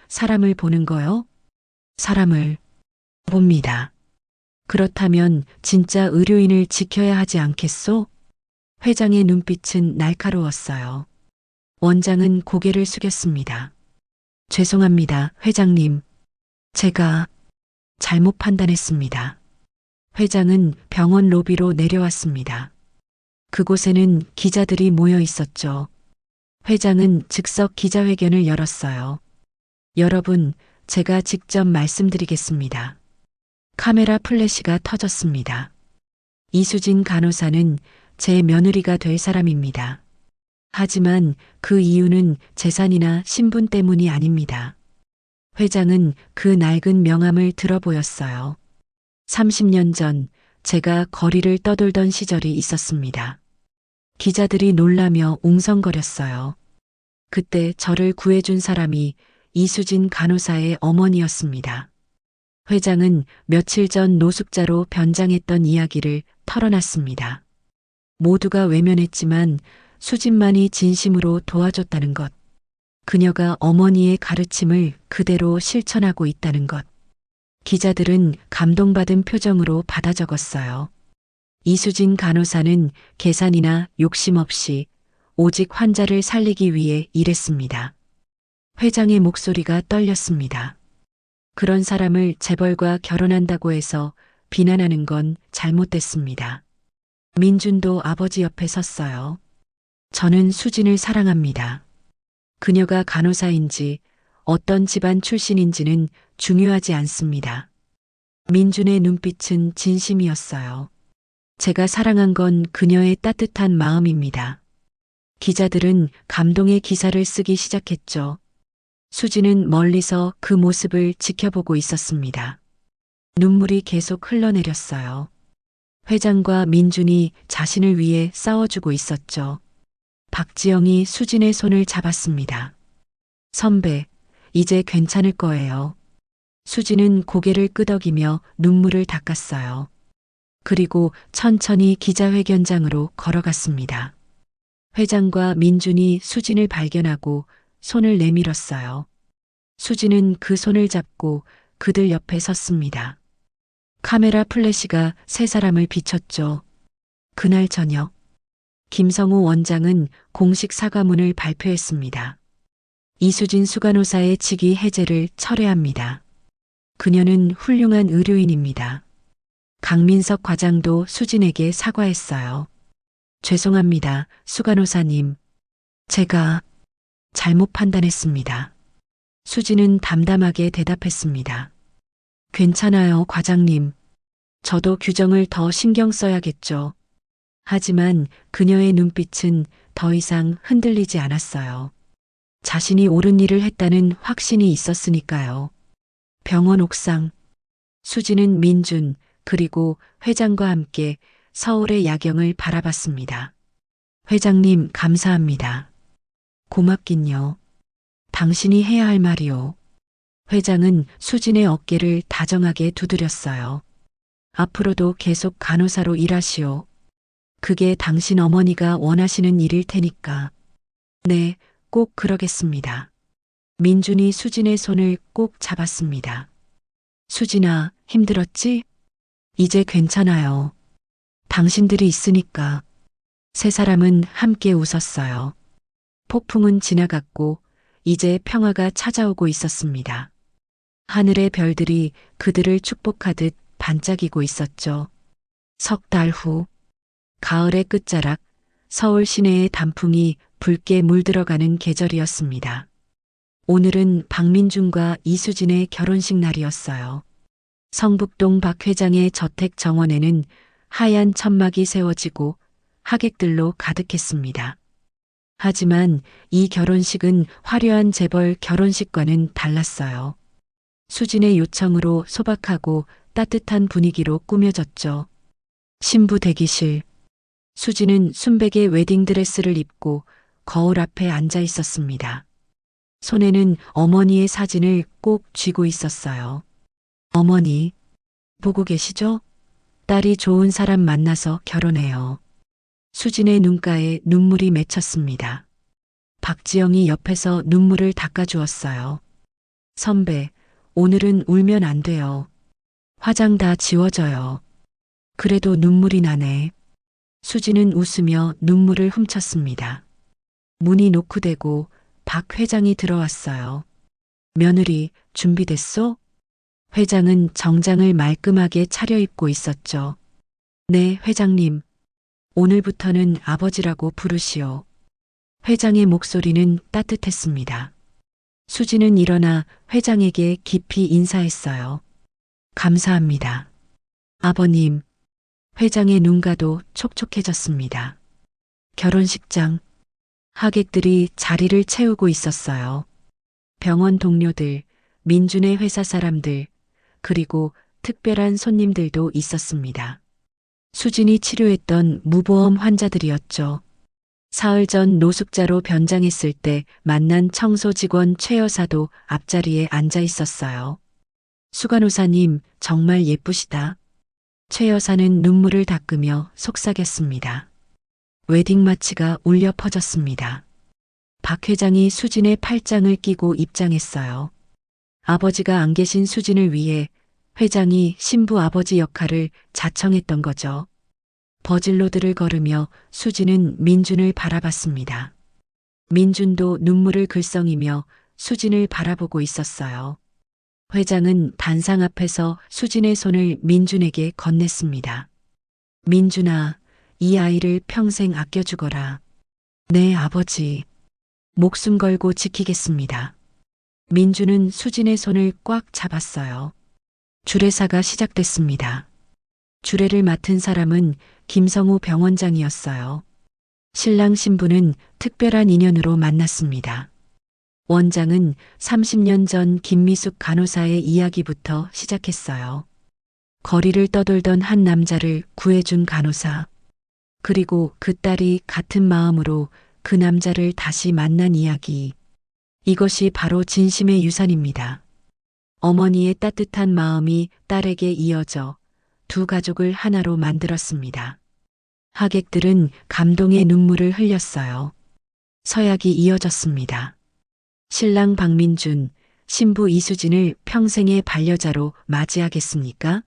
Speaker 2: 사람을 보는 거요? 사람을 봅니다. 그렇다면 진짜 의료인을 지켜야 하지 않겠소? 회장의 눈빛은 날카로웠어요. 원장은 고개를 숙였습니다. 죄송합니다, 회장님. 제가 잘못 판단했습니다. 회장은 병원 로비로 내려왔습니다. 그곳에는 기자들이 모여 있었죠. 회장은 즉석 기자회견을 열었어요. 여러분, 제가 직접 말씀드리겠습니다. 카메라 플래시가 터졌습니다. 이수진 간호사는 제 며느리가 될 사람입니다. 하지만 그 이유는 재산이나 신분 때문이 아닙니다. 회장은 그 낡은 명함을 들어 보였어요. 30년 전 제가 거리를 떠돌던 시절이 있었습니다. 기자들이 놀라며 웅성거렸어요. 그때 저를 구해준 사람이 이수진 간호사의 어머니였습니다. 회장은 며칠 전 노숙자로 변장했던 이야기를 털어놨습니다. 모두가 외면했지만 수진만이 진심으로 도와줬다는 것. 그녀가 어머니의 가르침을 그대로 실천하고 있다는 것. 기자들은 감동받은 표정으로 받아 적었어요. 이수진 간호사는 계산이나 욕심 없이 오직 환자를 살리기 위해 일했습니다. 회장의 목소리가 떨렸습니다. 그런 사람을 재벌과 결혼한다고 해서 비난하는 건 잘못됐습니다. 민준도 아버지 옆에 섰어요. 저는 수진을 사랑합니다. 그녀가 간호사인지 어떤 집안 출신인지는 중요하지 않습니다. 민준의 눈빛은 진심이었어요. 제가 사랑한 건 그녀의 따뜻한 마음입니다. 기자들은 감동의 기사를 쓰기 시작했죠. 수진은 멀리서 그 모습을 지켜보고 있었습니다. 눈물이 계속 흘러내렸어요. 회장과 민준이 자신을 위해 싸워주고 있었죠. 박지영이 수진의 손을 잡았습니다. 선배, 이제 괜찮을 거예요. 수진은 고개를 끄덕이며 눈물을 닦았어요. 그리고 천천히 기자회견장으로 걸어갔습니다. 회장과 민준이 수진을 발견하고 손을 내밀었어요. 수진은 그 손을 잡고 그들 옆에 섰습니다. 카메라 플래시가 세 사람을 비췄죠. 그날 저녁, 김성우 원장은 공식 사과문을 발표했습니다. 이수진 수간호사의 직위 해제를 철회합니다. 그녀는 훌륭한 의료인입니다. 강민석 과장도 수진에게 사과했어요. 죄송합니다, 수간호사님. 제가 잘못 판단했습니다. 수진은 담담하게 대답했습니다. 괜찮아요, 과장님. 저도 규정을 더 신경 써야겠죠. 하지만 그녀의 눈빛은 더 이상 흔들리지 않았어요. 자신이 옳은 일을 했다는 확신이 있었으니까요. 병원 옥상, 수진은 민준 그리고 회장과 함께 서울의 야경을 바라봤습니다. 회장님, 감사합니다. 고맙긴요. 당신이 해야 할 말이요. 회장은 수진의 어깨를 다정하게 두드렸어요. 앞으로도 계속 간호사로 일하시오. 그게 당신 어머니가 원하시는 일일 테니까. 네, 꼭 그러겠습니다. 민준이 수진의 손을 꼭 잡았습니다. 수진아, 힘들었지? 이제 괜찮아요. 당신들이 있으니까. 세 사람은 함께 웃었어요. 폭풍은 지나갔고 이제 평화가 찾아오고 있었습니다. 하늘의 별들이 그들을 축복하듯 반짝이고 있었죠. 석 달 후, 가을의 끝자락, 서울 시내의 단풍이 붉게 물들어가는 계절이었습니다. 오늘은 박민준과 이수진의 결혼식 날이었어요. 성북동 박 회장의 저택 정원에는 하얀 천막이 세워지고 하객들로 가득했습니다. 하지만 이 결혼식은 화려한 재벌 결혼식과는 달랐어요. 수진의 요청으로 소박하고 따뜻한 분위기로 꾸며졌죠. 신부 대기실. 수진은 순백의 웨딩드레스를 입고 거울 앞에 앉아 있었습니다. 손에는 어머니의 사진을 꼭 쥐고 있었어요. 어머니, 보고 계시죠? 딸이 좋은 사람 만나서 결혼해요. 수진의 눈가에 눈물이 맺혔습니다. 박지영이 옆에서 눈물을 닦아주었어요. 선배, 오늘은 울면 안 돼요. 화장 다 지워져요. 그래도 눈물이 나네. 수진은 웃으며 눈물을 훔쳤습니다. 문이 노크되고 박 회장이 들어왔어요. 며느리 준비됐소? 회장은 정장을 말끔하게 차려입고 있었죠. 네, 회장님. 오늘부터는 아버지라고 부르시오. 회장의 목소리는 따뜻했습니다. 수지는 일어나 회장에게 깊이 인사했어요. 감사합니다. 아버님. 회장의 눈가도 촉촉해졌습니다. 결혼식장. 하객들이 자리를 채우고 있었어요. 병원 동료들, 민준의 회사 사람들, 그리고 특별한 손님들도 있었습니다. 수진이 치료했던 무보험 환자들이었죠. 사흘 전 노숙자로 변장했을 때 만난 청소 직원 최 여사도 앞자리에 앉아 있었어요. 수간호사님, 정말 예쁘시다. 최 여사는 눈물을 닦으며 속삭였습니다. 웨딩 마치가 울려 퍼졌습니다. 박 회장이 수진의 팔짱을 끼고 입장했어요. 아버지가 안 계신 수진을 위해 회장이 신부 아버지 역할을 자청했던 거죠. 버질로드를 걸으며 수진은 민준을 바라봤습니다. 민준도 눈물을 글썽이며 수진을 바라보고 있었어요. 회장은 단상 앞에서 수진의 손을 민준에게 건넸습니다. 민준아, 이 아이를 평생 아껴주거라. 네, 아버지. 목숨 걸고 지키겠습니다. 민준은 수진의 손을 꽉 잡았어요. 주례사가 시작됐습니다. 주례를 맡은 사람은 김성우 병원장이었어요. 신랑 신부는 특별한 인연으로 만났습니다. 원장은 30년 전 김미숙 간호사의 이야기부터 시작했어요. 거리를 떠돌던 한 남자를 구해준 간호사. 그리고 그 딸이 같은 마음으로 그 남자를 다시 만난 이야기. 이것이 바로 진심의 유산입니다. 어머니의 따뜻한 마음이 딸에게 이어져 두 가족을 하나로 만들었습니다. 하객들은 감동의 눈물을 흘렸어요. 서약이 이어졌습니다. 신랑 박민준, 신부 이수진을 평생의 반려자로 맞이하겠습니까?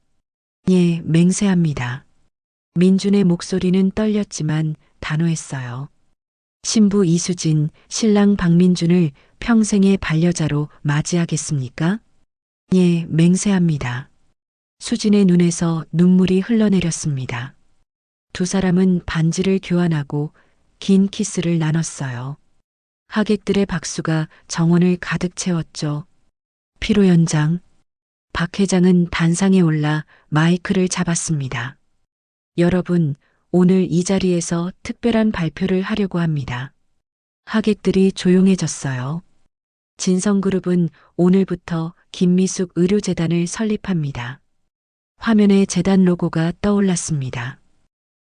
Speaker 2: 예, 맹세합니다. 민준의 목소리는 떨렸지만 단호했어요. 신부 이수진, 신랑 박민준을 평생의 반려자로 맞이하겠습니까? 예, 맹세합니다. 수진의 눈에서 눈물이 흘러내렸습니다. 두 사람은 반지를 교환하고 긴 키스를 나눴어요. 하객들의 박수가 정원을 가득 채웠죠. 피로 연장. 박 회장은 단상에 올라 마이크를 잡았습니다. 여러분, 오늘 이 자리에서 특별한 발표를 하려고 합니다. 하객들이 조용해졌어요. 진성그룹은 오늘부터 김미숙 의료재단을 설립합니다. 화면에 재단 로고가 떠올랐습니다.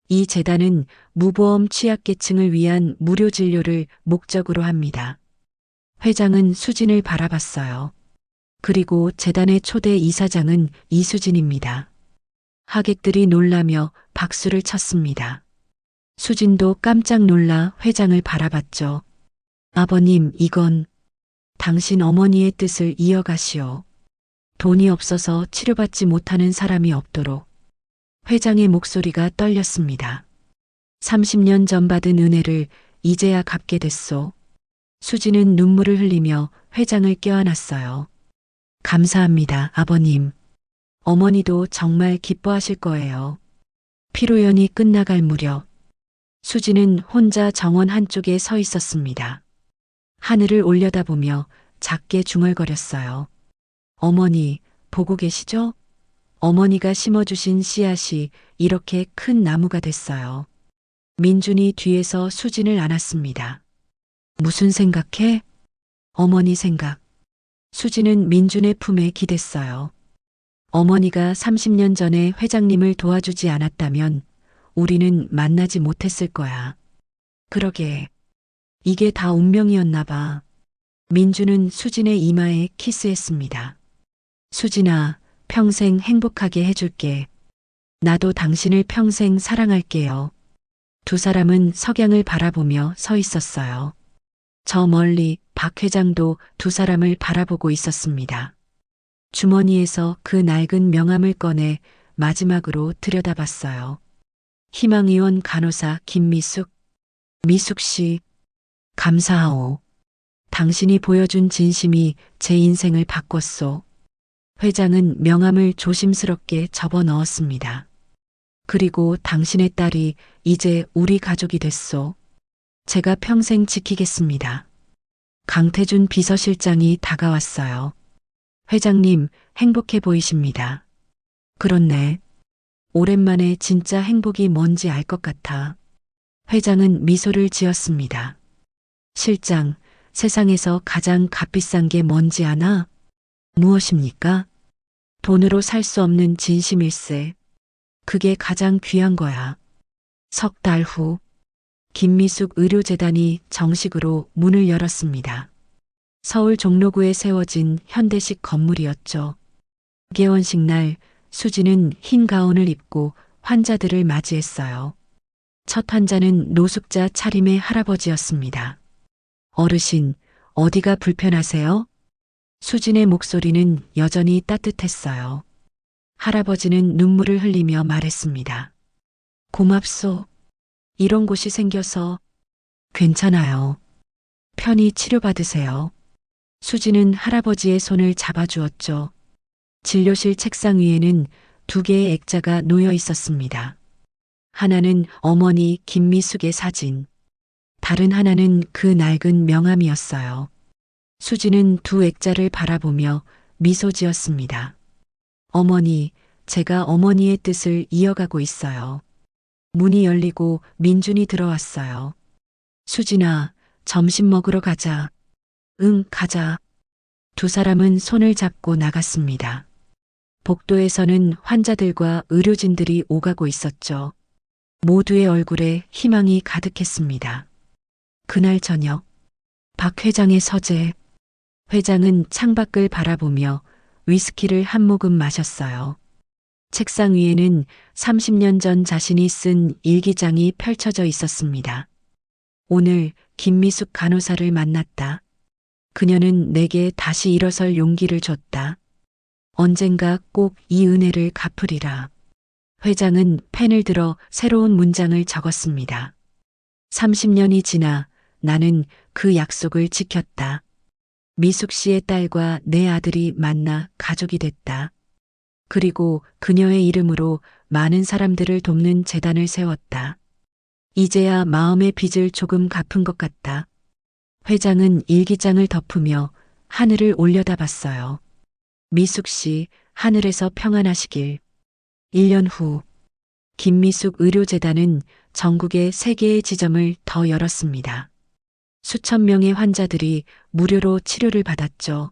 Speaker 2: 이 재단은 무보험 취약계층을 위한 무료 진료를 목적으로 합니다. 회장은 수진을 바라봤어요. 그리고 재단의 초대 이사장은 이수진입니다. 하객들이 놀라며 박수를 쳤습니다. 수진도 깜짝 놀라 회장을 바라봤죠. 아버님, 이건 당신 어머니의 뜻을 이어가시오. 돈이 없어서 치료받지 못하는 사람이 없도록. 회장의 목소리가 떨렸습니다. 30년 전 받은 은혜를 이제야 갚게 됐소. 수진은 눈물을 흘리며 회장을 껴안았어요. 감사합니다, 아버님. 어머니도 정말 기뻐하실 거예요. 피로연이 끝나갈 무렵 수진은 혼자 정원 한쪽에 서 있었습니다. 하늘을 올려다보며 작게 중얼거렸어요. 어머니, 보고 계시죠? 어머니가 심어주신 씨앗이 이렇게 큰 나무가 됐어요. 민준이 뒤에서 수진을 안았습니다. 무슨 생각해? 어머니 생각. 수진은 민준의 품에 기댔어요. 어머니가 30년 전에 회장님을 도와주지 않았다면 우리는 만나지 못했을 거야. 그러게. 이게 다 운명이었나 봐. 민준은 수진의 이마에 키스했습니다. 수진아, 평생 행복하게 해줄게. 나도 당신을 평생 사랑할게요. 두 사람은 석양을 바라보며 서 있었어요. 저 멀리 박 회장도 두 사람을 바라보고 있었습니다. 주머니에서 그 낡은 명함을 꺼내 마지막으로 들여다봤어요. 희망의원 간호사 김미숙. 미숙 씨. 감사하오. 당신이 보여준 진심이 제 인생을 바꿨소. 회장은 명함을 조심스럽게 접어 넣었습니다. 그리고 당신의 딸이 이제 우리 가족이 됐소. 제가 평생 지키겠습니다. 강태준 비서실장이 다가왔어요. 회장님, 행복해 보이십니다. 그렇네. 오랜만에 진짜 행복이 뭔지 알 것 같아. 회장은 미소를 지었습니다. 실장, 세상에서 가장 값비싼 게 뭔지 아나? 무엇입니까? 돈으로 살 수 없는 진심일세. 그게 가장 귀한 거야. 석 달 후, 김미숙 의료재단이 정식으로 문을 열었습니다. 서울 종로구에 세워진 현대식 건물이었죠. 개원식 날 수지는 흰 가운을 입고 환자들을 맞이했어요. 첫 환자는 노숙자 차림의 할아버지였습니다. 어르신, 어디가 불편하세요? 수진의 목소리는 여전히 따뜻했어요. 할아버지는 눈물을 흘리며 말했습니다. 고맙소. 이런 곳이 생겨서. 괜찮아요. 편히 치료받으세요. 수지는 할아버지의 손을 잡아주었죠. 진료실 책상 위에는 2개의 액자가 놓여 있었습니다. 하나는 어머니 김미숙의 사진, 다른 하나는 그 낡은 명함이었어요. 수지는 2 액자를 바라보며 미소 지었습니다. 어머니, 제가 어머니의 뜻을 이어가고 있어요. 문이 열리고 민준이 들어왔어요. 수진아, 점심 먹으러 가자. 응, 가자. 2 사람은 손을 잡고 나갔습니다. 복도에서는 환자들과 의료진들이 오가고 있었죠. 모두의 얼굴에 희망이 가득했습니다. 그날 저녁, 박 회장의 서재. 회장은 창밖을 바라보며 위스키를 한 모금 마셨어요. 책상 위에는 30년 전 자신이 쓴 일기장이 펼쳐져 있었습니다. 오늘 김미숙 간호사를 만났다. 그녀는 내게 다시 일어설 용기를 줬다. 언젠가 꼭 이 은혜를 갚으리라. 회장은 펜을 들어 새로운 문장을 적었습니다. 30년이 지나 나는 그 약속을 지켰다. 미숙 씨의 딸과 내 아들이 만나 가족이 됐다. 그리고 그녀의 이름으로 많은 사람들을 돕는 재단을 세웠다. 이제야 마음의 빚을 조금 갚은 것 같다. 회장은 일기장을 덮으며 하늘을 올려다봤어요. 미숙 씨, 하늘에서 평안하시길. 1년 후, 김미숙 의료재단은 전국에 3개의 지점을 더 열었습니다. 수천 명의 환자들이 무료로 치료를 받았죠.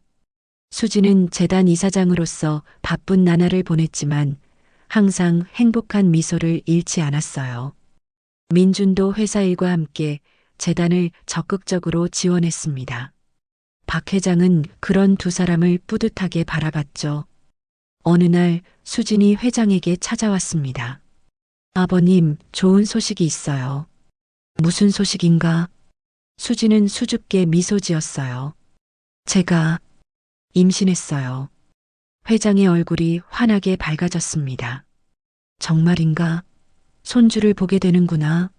Speaker 2: 수지는 재단 이사장으로서 바쁜 나날을 보냈지만 항상 행복한 미소를 잃지 않았어요. 민준도 회사 일과 함께 재단을 적극적으로 지원했습니다. 박 회장은 그런 2 사람을 뿌듯하게 바라봤죠. 어느 날 수진이 회장에게 찾아왔습니다. 아버님, 좋은 소식이 있어요. 무슨 소식인가? 수진은 수줍게 미소 지었어요. 제가 임신했어요. 회장의 얼굴이 환하게 밝아졌습니다. 정말인가? 손주를 보게 되는구나.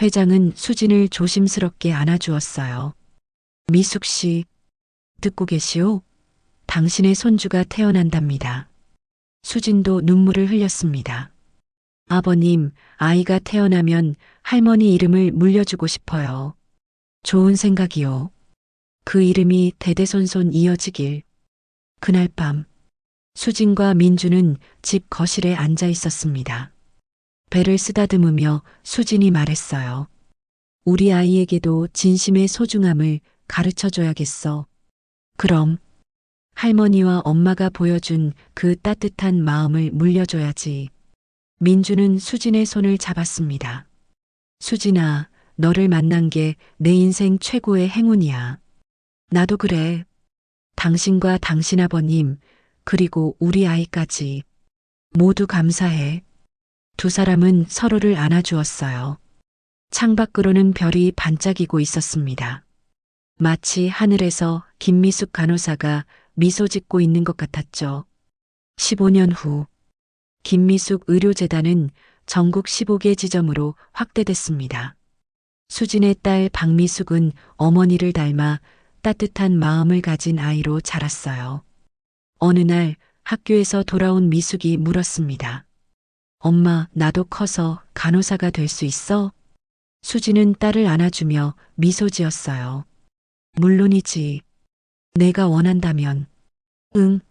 Speaker 2: 회장은 수진을 조심스럽게 안아주었어요. 미숙 씨, 듣고 계시오? 당신의 손주가 태어난답니다. 수진도 눈물을 흘렸습니다. 아버님, 아이가 태어나면 할머니 이름을 물려주고 싶어요. 좋은 생각이요. 그 이름이 대대손손 이어지길. 그날 밤, 수진과 민주는 집 거실에 앉아 있었습니다. 배를 쓰다듬으며 수진이 말했어요. 우리 아이에게도 진심의 소중함을 가르쳐 줘야겠어. 그럼 할머니와 엄마가 보여준 그 따뜻한 마음을 물려줘야지. 민주는 수진의 손을 잡았습니다. 수진아, 너를 만난 게 내 인생 최고의 행운이야. 나도 그래. 당신과 당신 아버님, 그리고 우리 아이까지. 모두 감사해. 2 사람은 서로를 안아주었어요. 창밖으로는 별이 반짝이고 있었습니다. 마치 하늘에서 김미숙 간호사가 미소 짓고 있는 것 같았죠. 15년 후, 김미숙 의료재단은 전국 15개 지점으로 확대됐습니다. 수진의 딸 박미숙은 어머니를 닮아 따뜻한 마음을 가진 아이로 자랐어요. 어느 날 학교에서 돌아온 미숙이 물었습니다. 엄마, 나도 커서 간호사가 될 수 있어? 수진은 딸을 안아주며 미소 지었어요. 물론이지. 내가 원한다면. 응,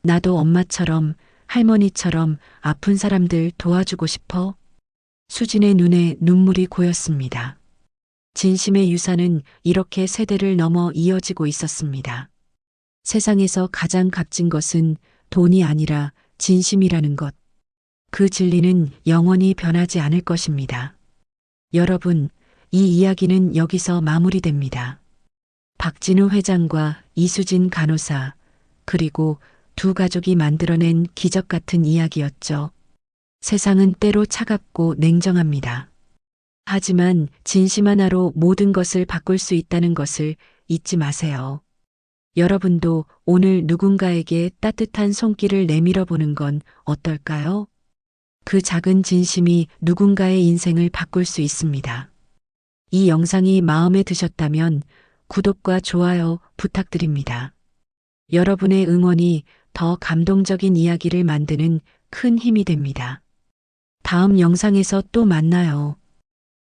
Speaker 2: 나도 엄마처럼 할머니처럼 아픈 사람들 도와주고 싶어. 수진의 눈에 눈물이 고였습니다. 진심의 유산은 이렇게 세대를 넘어 이어지고 있었습니다. 세상에서 가장 값진 것은 돈이 아니라 진심이라는 것. 그 진리는 영원히 변하지 않을 것입니다. 여러분, 이 이야기는 여기서 마무리됩니다. 박진우 회장과 이수진 간호사, 그리고 두 가족이 만들어낸 기적 같은 이야기였죠. 세상은 때로 차갑고 냉정합니다. 하지만 진심 하나로 모든 것을 바꿀 수 있다는 것을 잊지 마세요. 여러분도 오늘 누군가에게 따뜻한 손길을 내밀어 보는 건 어떨까요? 그 작은 진심이 누군가의 인생을 바꿀 수 있습니다. 이 영상이 마음에 드셨다면 구독과 좋아요 부탁드립니다. 여러분의 응원이 더 감동적인 이야기를 만드는 큰 힘이 됩니다. 다음 영상에서 또 만나요.